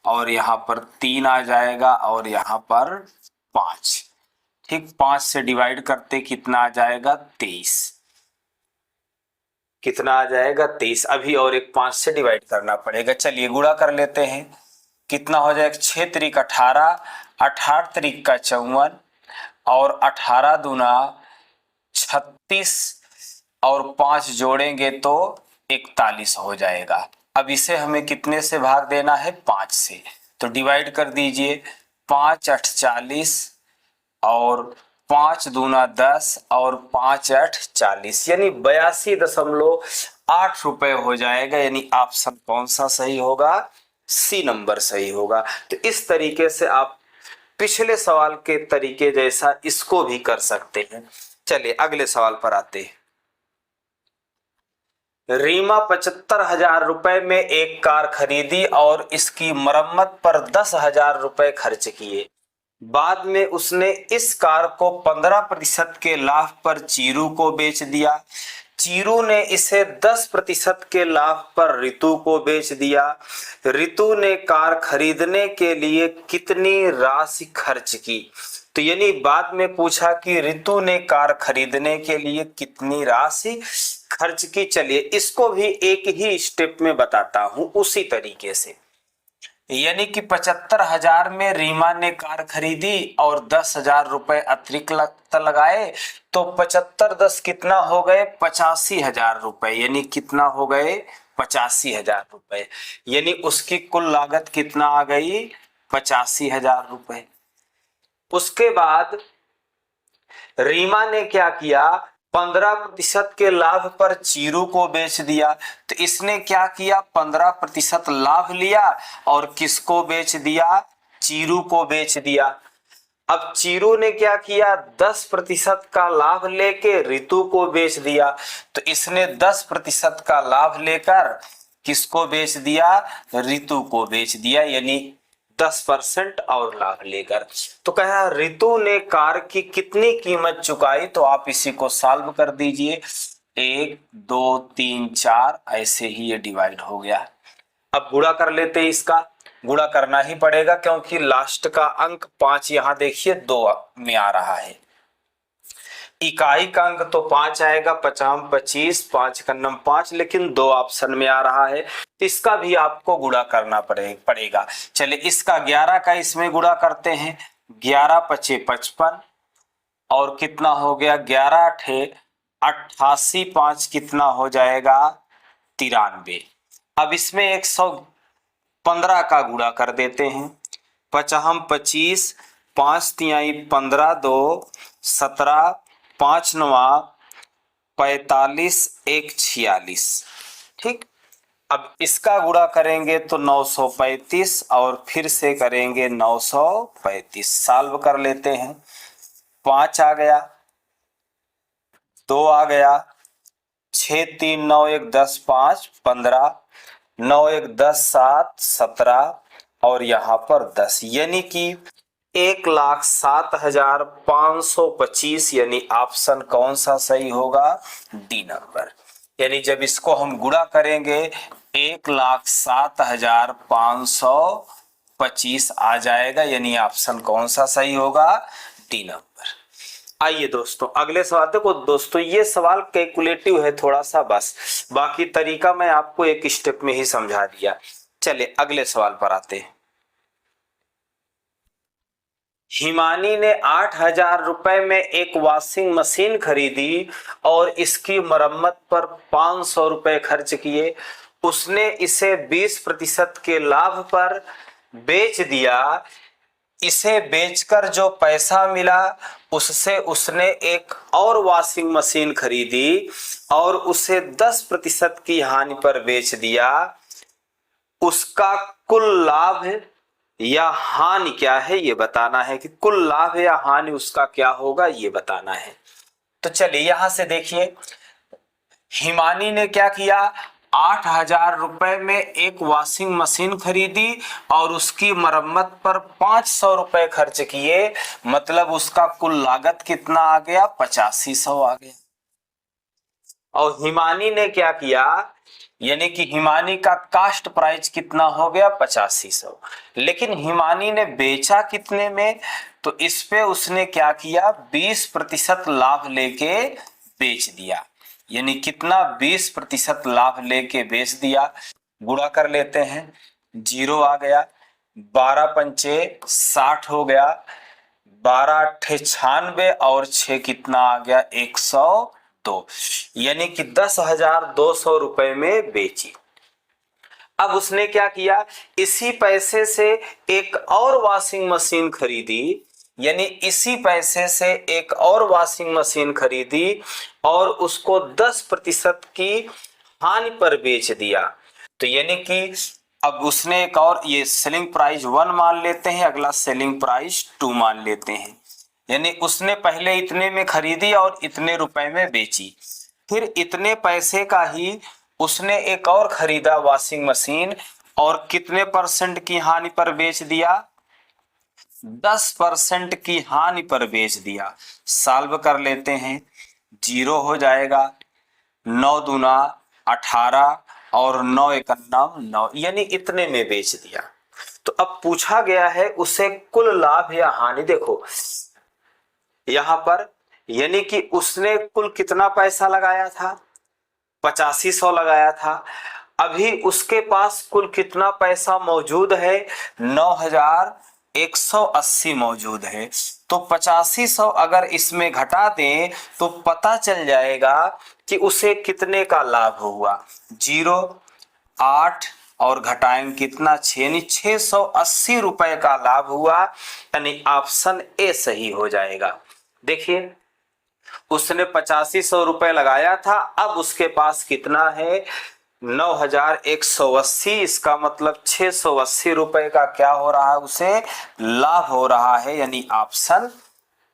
और यहाँ पर 3 आ जाएगा और यहाँ पर 5। ठीक, 5 से डिवाइड करते कितना आ जाएगा 23। कितना आ जाएगा 23। अभी और एक 5 से डिवाइड करना पड़ेगा। चलिए गुणा कर लेते हैं। कितना हो जाएगा 6 त्रिक 18, 18 त्रिक का 54 और 18 दूना 36 और 5 जोड़ेंगे तो 41 हो जाएगा। अब इसे हमें कितने से भाग देना है 5 से, तो डिवाइड कर दीजिए। 5 8 40 और 5 दूना 10 और 5 8 40 यानी 82.8 रुपए हो जाएगा। यानी ऑप्शन कौन सा सही होगा? सी नंबर सही होगा। तो इस तरीके से आप पिछले सवाल के तरीके जैसा इसको भी कर सकते हैं। चलिए अगले सवाल पर आते हैं। रीमा 75,000 रुपए में एक कार खरीदी और इसकी मरम्मत पर 10,000 रुपए खर्च किए। बाद में उसने इस कार को 15% के लाभ पर चीरू को बेच दिया। चीरू ने इसे 10% के लाभ पर रितु को बेच दिया। रितु ने कार खरीदने के लिए कितनी राशि खर्च की? तो यानी बाद में पूछा कि रितु ने कार खरीदने के लिए कितनी राशि खर्च की। चलिए इसको भी एक ही स्टेप में बताता हूं उसी तरीके से। यानी कि 75,000 में रीमा ने कार खरीदी और 10,000 रुपए अतिरिक्त लगाए, तो 75 10 कितना हो गए 85,000 रुपए। यानी कितना हो गए 85,000 रुपए। यानी उसकी कुल लागत कितना आ गई 85,000 रुपए। उसके बाद रीमा ने क्या किया 15% के लाभ पर चीरू को बेच दिया। तो इसने क्या किया 15% लाभ लिया और किसको बेच दिया? चीरू को बेच दिया। अब चीरू ने क्या किया 10% का लाभ लेके रितु को बेच दिया। तो इसने 10% का लाभ लेकर किसको बेच दिया? रितु को बेच दिया। यानी 10% और लाभ लेकर। तो कहा रितु ने कार की कितनी कीमत चुकाई? तो आप इसी को सॉल्व कर दीजिए। 1 2 3 4 ऐसे ही ये डिवाइड हो गया। अब गुणा कर लेते हैं। इसका गुणा करना ही पड़ेगा क्योंकि लास्ट का अंक 5 यहां देखिए 2 में आ रहा है। इकाई का अंक तो 5 आएगा, 50 25 5 का नम 5, लेकिन 2 ऑप्शन में आ रहा है। इसका भी आपको गुणा करना पड़ेगा। चलिए इसका 11 का इसमें गुणा करते हैं। 11 पचे 55 और कितना हो गया 11 अठे 88, 5 कितना हो जाएगा 93। अब इसमें 115 का गुणा कर देते हैं। 50 25 5 तिहाई 15 2 17 5 नवा 45 1 46। ठीक, अब इसका गुणा करेंगे तो 935 और फिर से करेंगे 935। सॉल्व कर लेते हैं। 5 आ गया, 2 आ गया, 6 3 9 1 10 5 15 9 1 10 7 17 और यहाँ पर 10 यानी कि 1,07,525। यानी ऑप्शन कौन सा सही होगा? D number. यानी जब इसको हम गुणा करेंगे 1,07,525 आ जाएगा। यानी ऑप्शन कौन सा सही होगा? D number. आइए दोस्तों अगले सवाल। देखो दोस्तों ये सवाल कैलकुलेटिव है थोड़ा सा, बस बाकी तरीका मैं आपको एक स्टेप में ही समझा दिया। चलिए अगले सवाल पर आते हैं। हिमानी ने 8,000 रुपए में एक वॉशिंग मशीन खरीदी और इसकी मरम्मत पर 500 रुपए खर्च किए। उसने इसे 20% के लाभ पर बेच दिया। इसे बेचकर जो पैसा मिला उससे उसने एक और वॉशिंग मशीन खरीदी और उसे 10% की हानि पर बेच दिया। उसका कुल लाभ या हानि क्या है ये बताना है। कि कुल लाभ या हानि उसका क्या होगा ये बताना है। तो चलिए यहां से देखिए, हिमानी ने क्या किया 8,000 रुपए में एक वॉशिंग मशीन खरीदी और उसकी मरम्मत पर 500 रुपए खर्च किए। मतलब उसका कुल लागत कितना आ गया 8500 आ गया। और हिमानी ने क्या किया यानी कि हिमानी का कास्ट प्राइस कितना हो गया 8500। लेकिन हिमानी ने बेचा कितने में, तो इस पे उसने क्या किया 20% लाभ लेके बेच दिया। यानी कितना 20% लाभ लेके बेच दिया। गुणा कर लेते हैं, 0 आ गया, 12 पंचे 60 हो गया, 12 अट्ठे 96 और 6 कितना आ गया 102। यानी कि 10,200 रुपए में बेची। अब उसने क्या किया, इसी पैसे से एक और वॉशिंग मशीन खरीदी, यानी इसी पैसे से एक और वॉशिंग मशीन खरीदी और उसको 10% की हानि पर बेच दिया। तो यानी कि अब उसने एक और, ये सेलिंग प्राइस 1 मान लेते हैं, अगला सेलिंग प्राइस 2 मान लेते हैं। यानी उसने पहले इतने में खरीदी और इतने रुपए में बेची, फिर इतने पैसे का ही उसने एक और खरीदा वॉशिंग मशीन और कितने परसेंट की हानि पर बेच दिया, 10% की हानि पर बेच दिया। सॉल्व कर लेते हैं, 0 हो जाएगा, 9 दूना 18 और 9 एकन्ना 9, यानी इतने में बेच दिया। तो अब पूछा गया है उसे कुल लाभ या हानि। देखो यहां पर, यानी कि उसने कुल कितना पैसा लगाया था, 8500 लगाया था। अभी उसके पास कुल कितना पैसा मौजूद है, 9180 मौजूद है। तो 8500 अगर इसमें घटा दें तो पता चल जाएगा कि उसे कितने का लाभ हुआ। 0 8 और घटाएंगे कितना 6, यानी 680 रुपए का लाभ हुआ। यानी ऑप्शन ए सही हो जाएगा। देखिए उसने 8500 रुपए लगाया था, अब उसके पास कितना है 9180। इसका मतलब 680 रुपए का क्या हो रहा है, उसे लाभ हो रहा है। यानी ऑप्शन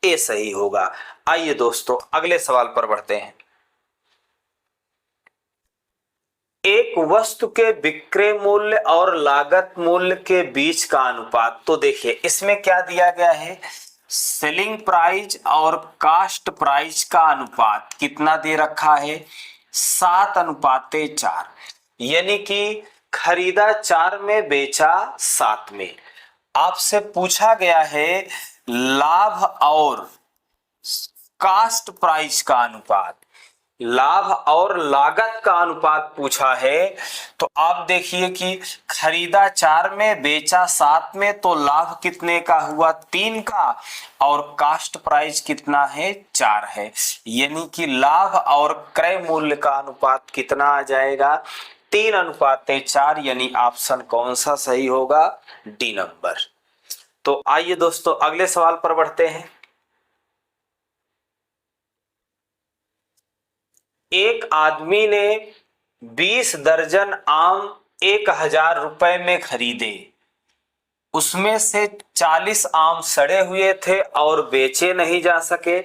ए सही होगा। आइए दोस्तों अगले सवाल पर बढ़ते हैं। एक वस्तु के विक्रय मूल्य और लागत मूल्य के बीच का अनुपात। तो देखिए इसमें क्या दिया गया है, सेलिंग प्राइस और कास्ट प्राइस का अनुपात कितना दे रखा है, 7:4। यानी कि खरीदा 4 में, बेचा 7 में। आपसे पूछा गया है लाभ और कास्ट प्राइस का अनुपात, लाभ और लागत का अनुपात पूछा है। तो आप देखिए कि खरीदा 4 में, बेचा 7 में, तो लाभ कितने का हुआ 3 का और कास्ट प्राइस कितना है 4 है। यानी कि लाभ और क्रय मूल्य का अनुपात कितना आ जाएगा 3:4। यानी ऑप्शन कौन सा सही होगा, डी नंबर। तो आइए दोस्तों अगले सवाल पर बढ़ते हैं। एक आदमी ने 20 दर्जन आम 1000 रुपए में खरीदे। उसमें से 40 आम सड़े हुए थे और बेचे नहीं जा सके।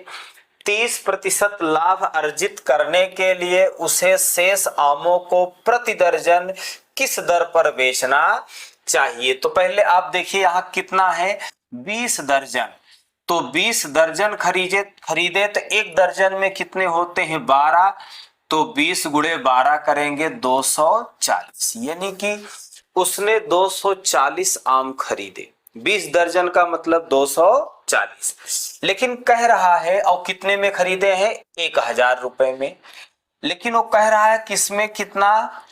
30% लाभ अर्जित करने के लिए उसे शेष आमों को प्रति दर्जन किस दर पर बेचना चाहिए। तो पहले आप देखिए यहाँ कितना है 20 दर्जन। तो 20 दर्जन खरीदे तो एक दर्जन में कितने होते हैं 12। तो 20 गुणे 12 करेंगे 240। यानी कि उसने 240 आम खरीदे। 20 दर्जन का मतलब 240। लेकिन कह रहा है और कितने में खरीदे हैं 1000 रुपए में। लेकिन वो कह रहा है किसमें कितना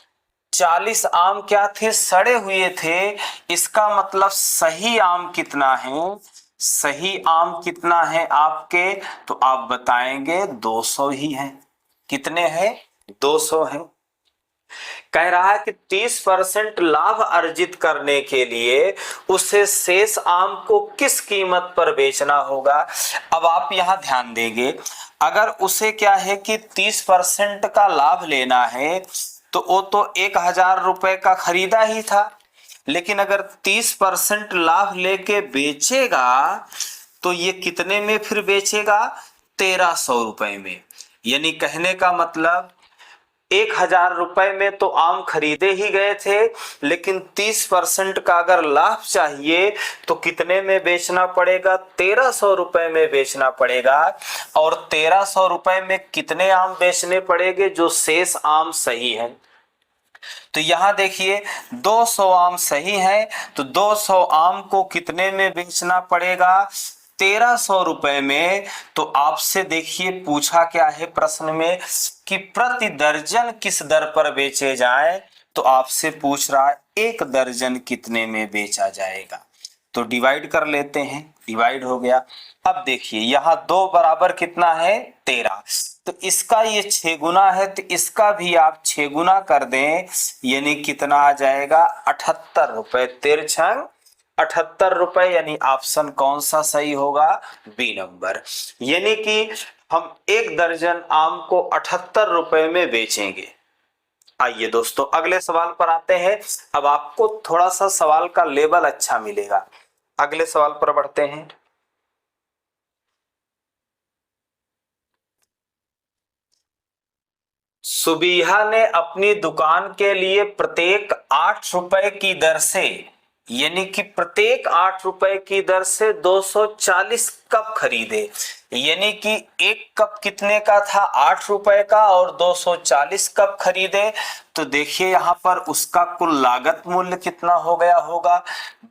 40 आम क्या थे, सड़े हुए थे। इसका मतलब सही आम कितना है, सही आम कितना है आपके, तो आप बताएंगे 200 ही है। कितने हैं 200 है। कह रहा है कि 30% लाभ अर्जित करने के लिए उसे शेष आम को किस कीमत पर बेचना होगा। अब आप यहां ध्यान देंगे, अगर उसे क्या है कि 30% का लाभ लेना है तो वो तो 1000 रुपए का खरीदा ही था। लेकिन अगर 30% लाभ लेके बेचेगा तो ये कितने में फिर बेचेगा 1300 रुपए में। यानी कहने का मतलब 1000 रुपए में तो आम खरीदे ही गए थे, लेकिन 30% का अगर लाभ चाहिए तो कितने में बेचना पड़ेगा 1300 रुपए में बेचना पड़ेगा। और 1300 रुपए में कितने आम बेचने पड़ेंगे, जो शेष आम सही है। तो यहां देखिए 200 आम सही है, तो 200 आम को कितने में बेचना पड़ेगा? 1300 रुपए में। तो आपसे देखिए पूछा क्या है प्रश्न में कि प्रति दर्जन किस दर पर बेचे जाए, तो आपसे पूछ रहा है एक दर्जन कितने में बेचा जाएगा। तो डिवाइड कर लेते हैं, डिवाइड हो गया। अब देखिए यहाँ 2 बराबर कितना है? 13। तो इसका ये 6 गुना है, तो इसका भी आप 6 गुना कर दें, यानी कितना आ जाएगा? 78 रुपए। 13 78 रुपए, यानी ऑप्शन कौन सा सही होगा? B number. यानी कि हम एक दर्जन आम को 78 रुपए में बेचेंगे। आइए दोस्तों अगले सवाल पर आते हैं। अब आपको थोड़ा सा सवाल का लेवल अच्छा मिलेगा। अगले सवाल पर बढ़ते हैं। सुबीहा ने अपनी दुकान के लिए प्रत्येक 8 रुपए की दर से, यानी कि प्रत्येक 8 रुपए की दर से 240 कप खरीदे। यानी कि एक कप कितने का था? 8 रुपए का, और 240 कप खरीदे। तो देखिए यहाँ पर उसका कुल लागत मूल्य कितना हो गया होगा?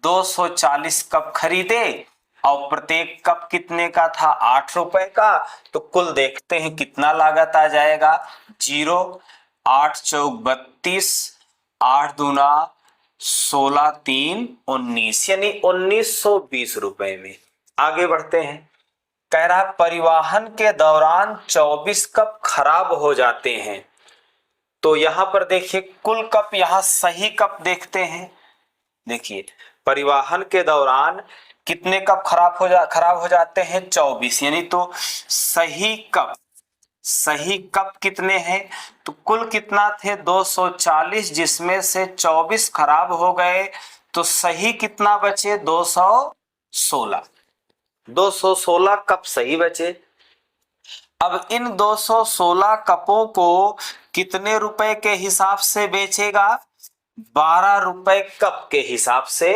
240 कप खरीदे और प्रत्येक कप कितने का था? 8 रुपए का। तो कुल देखते हैं कितना लागत आ जाएगा? 0, 8 चौक 32, 8 दूना 16, 3 19, यानी 1920 रुपए में। आगे बढ़ते हैं। कह रहा परिवहन के दौरान 24 कप खराब हो जाते हैं। तो यहां पर देखिए कुल कप, यहां सही कप देखते हैं। देखिए परिवहन के दौरान कितने कप खराब हो जाते हैं? 24, यानी तो सही कप कितने हैं? तो कुल कितना थे? 240, जिसमें से 24 खराब हो गए, तो सही कितना बचे? 216। 216 कप सही बचे। अब इन 216 कपों को कितने रुपए के हिसाब से बेचेगा? 12 रुपए कप के हिसाब से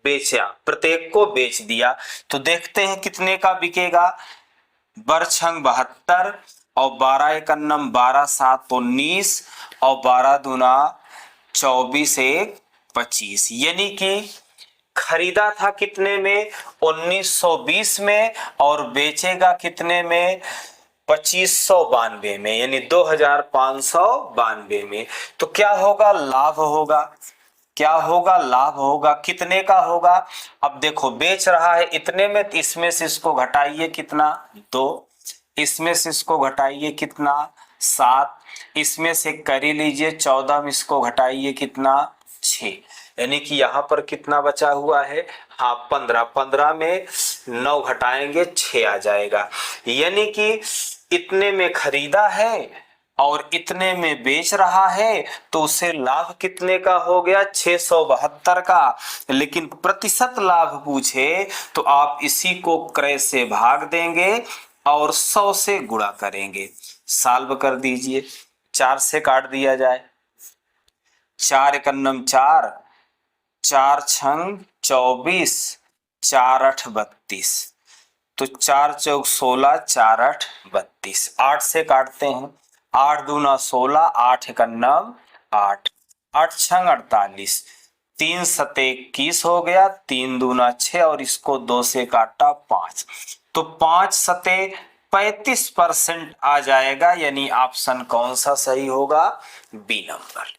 बेचा, प्रत्येक को बेच दिया। तो देखते हैं कितने का बिकेगा। बरछंग 72, और 12 एकन्नम 12, 7 19, और 12 दूना 24, 1 25, यानी कि खरीदा था कितने में? 1920 में, और बेचेगा कितने में? 2592 में, यानी 2592 में। तो क्या होगा? लाभ होगा। क्या होगा? लाभ होगा। कितने का होगा? अब देखो बेच रहा है इतने में, तो इसमें से इसको घटाइए कितना? 2, इसमें से इसको घटाइए कितना? 7, इसमें से कर ही लीजिए 14 में इसको घटाइए कितना? 6, यानी कि यहाँ पर कितना बचा हुआ है? हाँ 15। 15 में 9 घटाएंगे 6 आ जाएगा। यानी कि इतने में खरीदा है और इतने में बेच रहा है, तो उसे लाभ कितने का हो गया? 672 का। लेकिन प्रतिशत लाभ पूछे तो आप इसी को क्रय से भाग देंगे और 100 से गुणा करेंगे। सॉल्व कर दीजिए। 4 से काट दिया जाए। 4 एकन्नम 4, 4 छंग 24, 4 8 32। तो 4 चौक 16, 4 8 32। 8 से काटते हैं। 8 दूना 16, 8 एकन्नम 8, 8 छंग 48, 3 सते 21 हो गया, 3 दूना 6, और इसको 2 से काटा 5। तो 5 सते 35% आ जाएगा, यानी ऑप्शन कौन सा सही होगा? B number.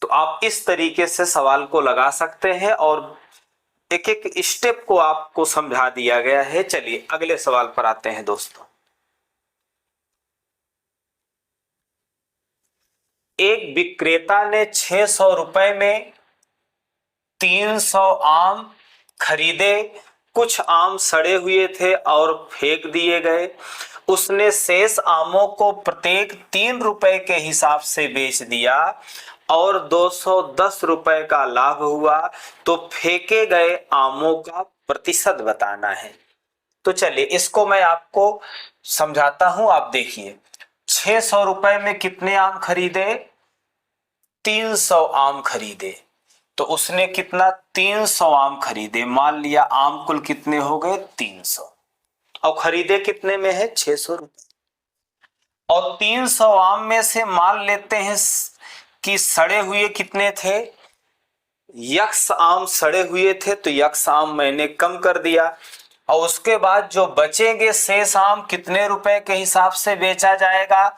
तो आप इस तरीके से सवाल को लगा सकते हैं, और एक एक स्टेप को आपको समझा दिया गया है। चलिए अगले सवाल पर आते हैं दोस्तों। एक विक्रेता ने 600 रुपए में 300 आम खरीदे। कुछ आम सड़े हुए थे और फेंक दिए गए। उसने शेष आमों को प्रत्येक 3 रुपए के हिसाब से बेच दिया और 210 रुपए का लाभ हुआ। तो फेंके गए आमों का प्रतिशत बताना है। तो चलिए इसको मैं आपको समझाता हूं। आप देखिए 600 रुपए में कितने आम खरीदे? 300 आम खरीदे। तो उसने कितना? 300 आम खरीदे। मान लिया आम कुल कितने हो गए? 300, और खरीदे कितने में है? 600 रुपए। और 300 आम में से मान लेते हैं कि सड़े हुए कितने थे, यक्स आम सड़े हुए थे, तो यक्स आम मैंने कम कर दिया, और उसके बाद जो बचेंगे शेष आम कितने रुपए के हिसाब से बेचा जाएगा,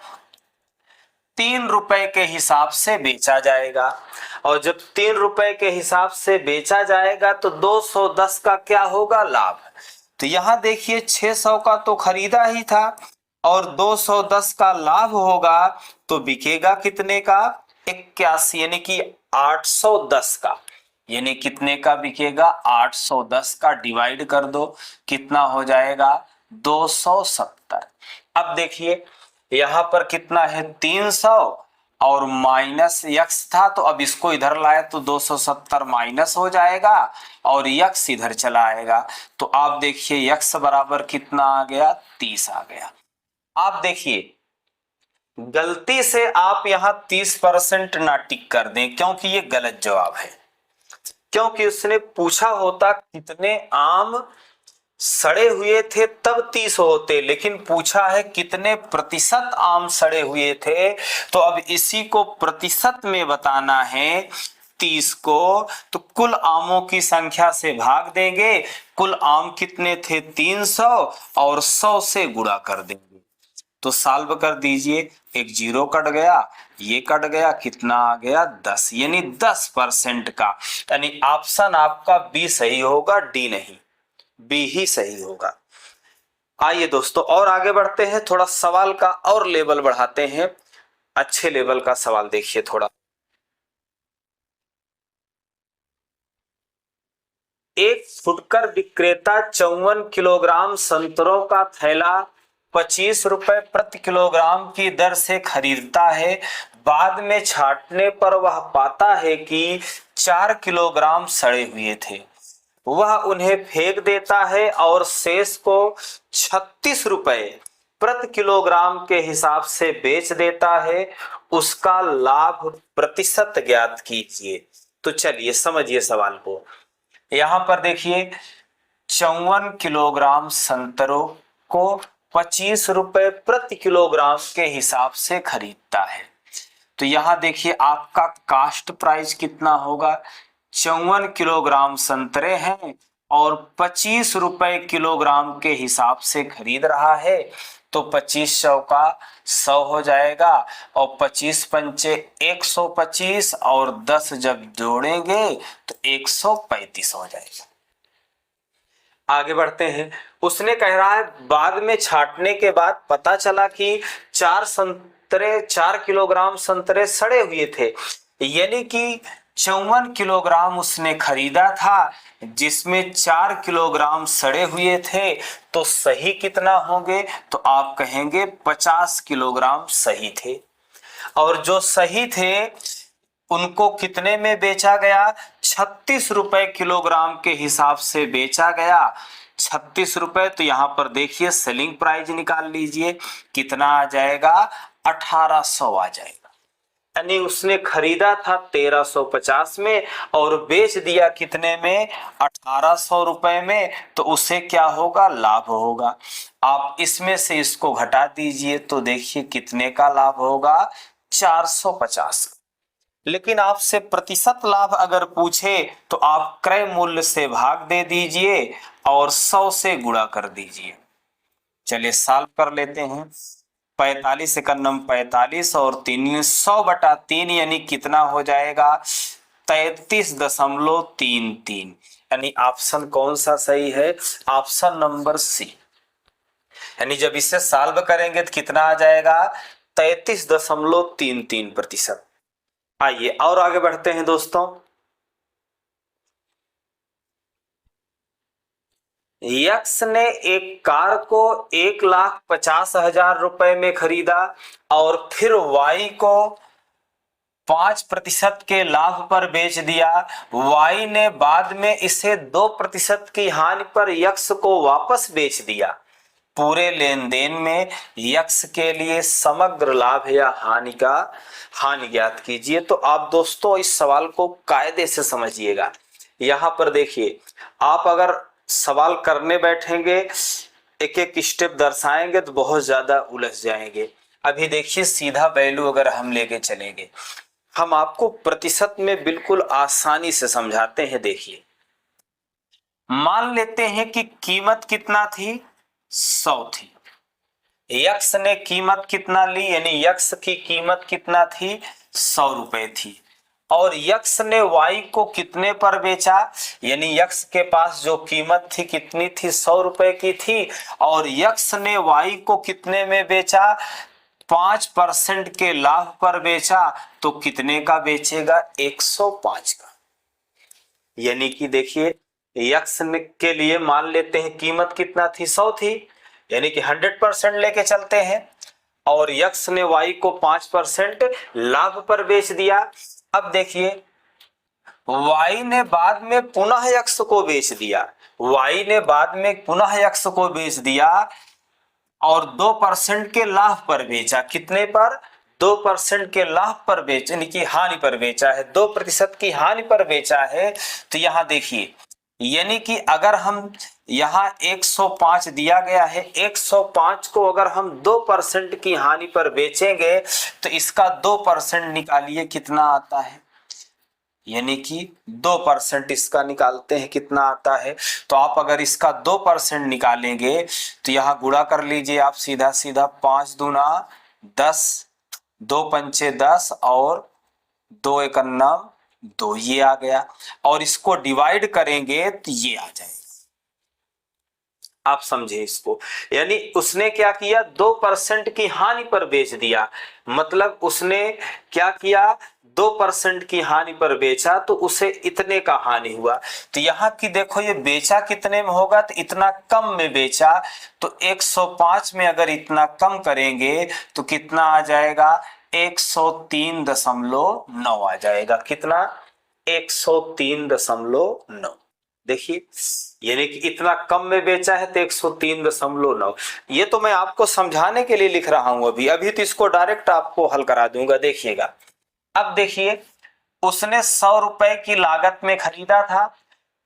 3 रुपए के हिसाब से बेचा जाएगा। और जब 3 रुपए के हिसाब से बेचा जाएगा तो 210 का क्या होगा, लाभ। तो यहां देखिए 600 का तो खरीदा ही था और 210 का लाभ होगा, तो बिकेगा कितने का, 81, यानी कि 810 का, यानी कितने का बिकेगा, 810 का। डिवाइड कर दो, कितना हो जाएगा, 270। अब देखिए यहां पर कितना है, 300 और माइनस यक्स था, तो अब इसको इधर लाए तो 270 माइनस हो जाएगा और यक्स इधर चला आएगा। तो आप देखिए यक्स बराबर कितना आ गया, 30 आ गया। आप देखिए गलती से आप यहां 30% ना टिक कर दें, क्योंकि ये गलत जवाब है, क्योंकि उसने पूछा होता कितने आम सड़े हुए थे तब 30 होते, लेकिन पूछा है कितने प्रतिशत आम सड़े हुए थे, तो अब इसी को प्रतिशत में बताना है 30 को, तो कुल आमों की संख्या से भाग देंगे, कुल आम कितने थे 300 और 100 से गुणा कर देंगे। तो सॉल्व कर दीजिए, एक जीरो कट गया, ये कट गया, कितना आ गया, 10, यानी 10% का, यानी ऑप्शन आपका बी सही होगा, डी नहीं, बी ही सही होगा। आइए दोस्तों और आगे बढ़ते हैं, थोड़ा सवाल का और लेवल बढ़ाते हैं, अच्छे लेवल का सवाल देखिए थोड़ा। एक फुटकर विक्रेता 54 किलोग्राम संतरों का थैला 25 रुपए प्रति किलोग्राम की दर से खरीदता है। बाद में छांटने पर वह पाता है कि 4 किलोग्राम सड़े हुए थे। वह उन्हें फेंक देता है और शेष को 36 रुपए प्रति किलोग्राम के हिसाब से बेच देता है। उसका लाभ प्रतिशत ज्ञात कीजिए। तो चलिए समझिए सवाल को। यहां पर देखिए 54 किलोग्राम संतरों को 25 रुपए प्रति किलोग्राम के हिसाब से खरीदता है। तो यहां देखिए आपका कास्ट प्राइस कितना होगा, 54 किलोग्राम संतरे हैं और 25 रुपए किलोग्राम के हिसाब से खरीद रहा है, तो 2500 का 100 हो जाएगा और 25 पंचे 125 और 10 जब जोड़ेंगे तो 135 हो जाएगा। आगे बढ़ते हैं, उसने कह रहा है बाद में छांटने के बाद पता चला कि 4 किलोग्राम संतरे सड़े हुए थे, यानी कि 54 किलोग्राम उसने खरीदा था जिसमें 4 किलोग्राम सड़े हुए थे, तो सही कितना होंगे, तो आप कहेंगे 50 किलोग्राम सही थे। और जो सही थे उनको कितने में बेचा गया, 36 रुपए किलोग्राम के हिसाब से बेचा गया। 36 रुपए, तो यहां पर देखिए सेलिंग प्राइस निकाल लीजिए, कितना आ जाएगा, 1800 आ जाएगा। यानी उसने खरीदा था 1350 में और बेच दिया कितने में, 1800 रुपए में, तो उसे क्या होगा, लाभ होगा। आप इसमें से इसको घटा दीजिए तो देखिए कितने का लाभ होगा, 450। लेकिन आपसे प्रतिशत लाभ अगर पूछे तो आप क्रय मूल्य से भाग दे दीजिए और 100 से गुणा कर दीजिए। चलिए सॉल्व कर लेते हैं। 45 एकन्नम 45 और 3 100/3 यानी कितना हो जाएगा, 33.33, यानी ऑप्शन कौन सा सही है, ऑप्शन नंबर सी। यानी जब इसे सॉल्व करेंगे तो कितना आ जाएगा, 33.33%। आइए और आगे बढ़ते हैं दोस्तों। यक्स ने एक कार को 1,50,000 रुपए में खरीदा और फिर वाई को 5% के लाभ पर बेच दिया। वाई ने बाद में इसे 2% की हानि पर यक्स को वापस बेच दिया। पूरे लेन देन में यक्स के लिए समग्र लाभ या हानि ज्ञात कीजिए। तो आप दोस्तों इस सवाल को कायदे से समझिएगा। यहां पर देखिए आप अगर सवाल करने बैठेंगे, एक एक स्टेप दर्शाएंगे तो बहुत ज्यादा उलझ जाएंगे। अभी देखिए सीधा वैल्यू अगर हम लेके चलेंगे हम आपको प्रतिशत में बिल्कुल आसानी से समझाते हैं। देखिए, मान लेते हैं कि कीमत कितना थी, 100 थी। यक्स ने कीमत कितना ली, यानी यक्स की कीमत कितना थी, 100 रुपए थी। और यक्स ने वाई को कितने पर बेचा, यानी यक्स के पास जो कीमत थी कितनी थी, 100 रुपए की थी। और यक्स ने वाई को कितने में बेचा, 5% के लाभ पर बेचा। तो कितने का बेचेगा, 105 का। यानी कि देखिए, यक्स के लिए मान लेते हैं कीमत कितना थी, 100 थी, यानी कि 100% लेके चलते हैं। और यक्स ने वाई को 5% लाभ पर बेच दिया। अब देखिए, वाई ने बाद में पुनः यक्स को बेच दिया, वाई ने बाद में पुनः यक्स को बेच दिया और 2% के लाभ पर बेचा। कितने पर, 2% के लाभ पर बेचा, यानी कि हानि पर बेचा है, 2% की हानि पर बेचा है। तो यहां देखिए, यानी कि अगर हम यहाँ 105 दिया गया है, 105 को अगर हम 2% की हानि पर बेचेंगे तो इसका 2% निकालिए, कितना आता है, यानी कि 2% इसका निकालते हैं, कितना आता है। तो आप अगर इसका 2% निकालेंगे तो यहाँ गुणा कर लीजिए आप सीधा सीधा, 5 दूना 10, 2 पंचे 10 और 2 एकन्ना 2, ये आ गया। और इसको डिवाइड करेंगे तो ये आ जाएगा। आप समझे इसको, यानी उसने क्या किया, 2% की हानि पर बेच दिया, मतलब उसने क्या किया, 2% की हानि पर बेचा तो उसे इतने का हानि हुआ। तो यहाँ की देखो, ये बेचा कितने में होगा, तो इतना कम में बेचा। तो 105 में अगर इतना कम करेंगे तो कितना आ जाएगा, 103.9 आ जाएगा। कितना, 103.9। देखिए, यानी कि इतना कम में बेचा है तो 103.9। ये तो मैं आपको समझाने के लिए लिख रहा हूं, अभी तो इसको डायरेक्ट आपको हल करा दूंगा। देखिएगा, अब देखिए, उसने 100 रुपए की लागत में खरीदा था,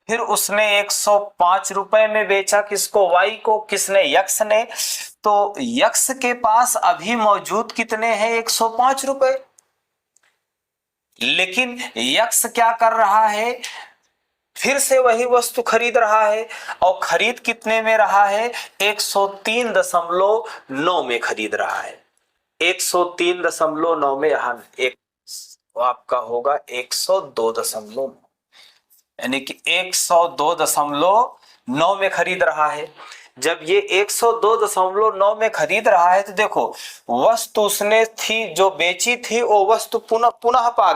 फिर उसने 105 रुपए में बेचा, किसको, वाई को, किसने, यक्स ने। तो यक्स के पास अभी मौजूद कितने हैं, 105 रुपए। लेकिन यक्स क्या कर रहा है, फिर से वही वस्तु खरीद रहा है, और खरीद कितने में रहा है, 103.9 में खरीद रहा है। 103.9 में, यहाँ एक आपका होगा 102.9, यानी कि 102.9 में खरीद रहा है। जब ये 102.9 में खरीद रहा है तो देखो, वस्तु उसने थी जो बेची थी वो वस्तु पुनः पा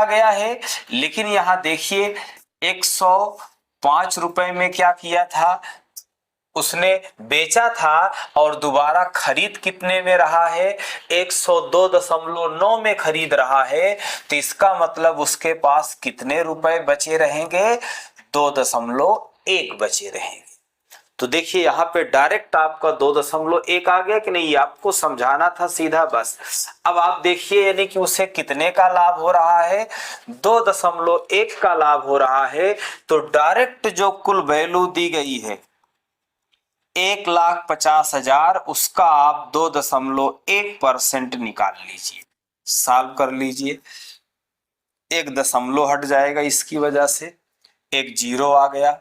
गया है। लेकिन यहां देखिए, 105 रुपए में क्या किया था, उसने बेचा था और दोबारा खरीद कितने में रहा है, 102.9 में खरीद रहा है। तो इसका मतलब उसके पास कितने रुपए बचे रहेंगे, 2.1 बचे रहेंगे। तो देखिए, यहाँ पे डायरेक्ट आपका 2.1 आ गया कि नहीं, आपको समझाना था सीधा बस। अब आप देखिए, यानी कि उसे कितने का लाभ हो रहा है, 2.1 का लाभ हो रहा है। तो डायरेक्ट जो कुल वैल्यू दी गई है 1,50,000, उसका आप 2.1% निकाल लीजिए, सॉल्व कर लीजिए। एक दशमलव हट जाएगा, इसकी वजह से एक जीरो आ गया।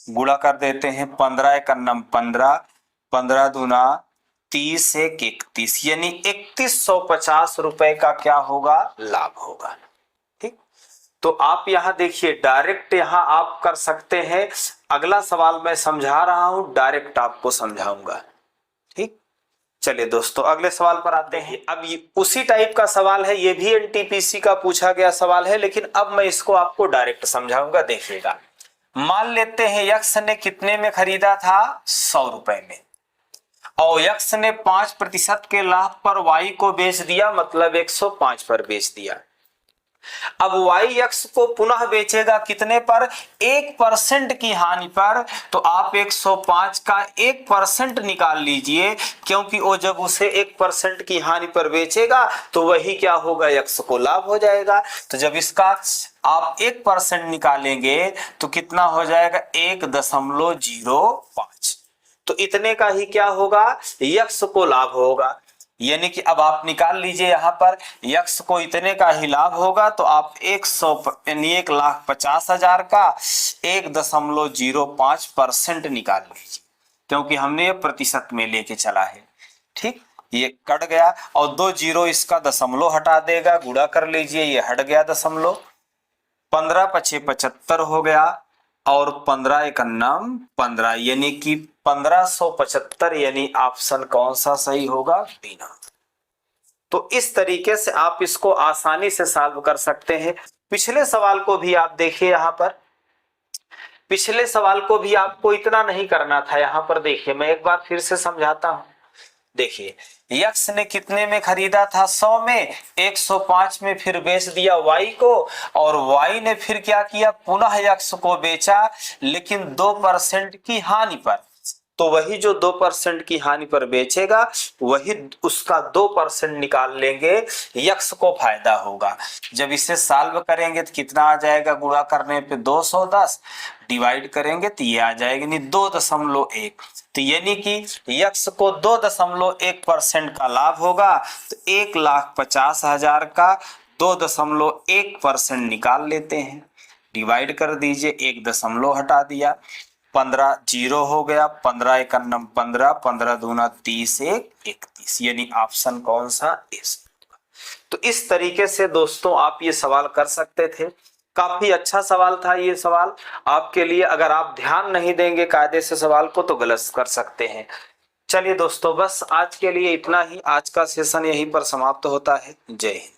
गुणा कर देते हैं, 15 एकन्नम 15, 15 दूना 30, 1 31, यानी 3150 रुपए का क्या होगा, लाभ होगा। ठीक, तो आप यहां देखिए, डायरेक्ट यहां आप कर सकते हैं। अगला सवाल मैं समझा रहा हूं, डायरेक्ट आपको समझाऊंगा। ठीक, चलिए दोस्तों, अगले सवाल पर आते हैं। अब ये उसी टाइप का सवाल है, ये भी एनटीपीसी का पूछा गया सवाल है, लेकिन अब मैं इसको आपको डायरेक्ट समझाऊंगा। देखिएगा, मान लेते हैं यक्स ने कितने में खरीदा था, 100 रुपए में, और यक्स ने 5% के लाभ पर वाई को बेच दिया, मतलब 105 पर बेच दिया। अब वाई यक्स को पुनः बेचेगा कितने पर, 1% की हानि पर। तो आप 105 का 1% निकाल लीजिए, क्योंकि वो जब उसे 1% की हानि पर बेचेगा तो वही क्या होगा, यक्स को लाभ हो जाएगा। तो जब इसका आप 1% निकालेंगे तो कितना हो जाएगा, 1.05। तो इतने का ही क्या होगा, यक्स को लाभ होगा। यानी कि अब आप निकाल लीजिए यहाँ पर यक्स को इतने का ही लाभ होगा तो आप 1,50,000 का 1.05% निकाल लीजिए, क्योंकि हमने ये प्रतिशत में लेके चला है। ठीक, ये कट गया और 2 जीरो इसका दशमलव हटा देगा, गुणा कर लीजिए, ये हट गया दशमलव, 15 पछे 75 हो गया और 15 एकन्नम 15, यानी कि 1575, यानी ऑप्शन कौन सा सही होगा? B number. तो इस तरीके से आप इसको आसानी से सॉल्व कर सकते हैं। पिछले सवाल को भी आप देखिए, यहाँ पर पिछले सवाल को भी आपको इतना नहीं करना था। यहाँ पर देखिए, मैं एक बार फिर से समझाता हूं। देखिए, यक्स ने कितने में खरीदा था? 100 में, 105 में फिर बेच दिया वाई को, और वाई ने फिर क्या किया? पुनः यक्स को बेचा, लेकिन 2% की हानि पर। तो वही जो 2% की हानि पर बेचेगा, वही उसका 2% निकाल लेंगे, यक्स को फायदा होगा। जब इसे सॉल्व करेंगे तो कितना आ जाएगा? गुणा करने पे 210, डिवाइड करेंगे तो ये आ जाएगा, यानी 2.1। तो यानी कि यक्स को 2.1% का लाभ होगा, तो 1,50,000 का 2.1% निकाल लेते हैं, डिवाइड कर दीजिए, 1 दशमलव हटा दिया, 15 जीरो हो गया, 15 एकन्नम 15, 15 दूना 30, 1 31, यानी ऑप्शन कौन सा? इस। तो इस तरीके से दोस्तों आप ये सवाल कर सकते थे। काफी अच्छा सवाल था ये सवाल आपके लिए। अगर आप ध्यान नहीं देंगे कायदे से सवाल को तो गलत कर सकते हैं। चलिए दोस्तों, बस आज के लिए इतना ही। आज का सेशन यहीं पर समाप्त होता है। जय हिंद।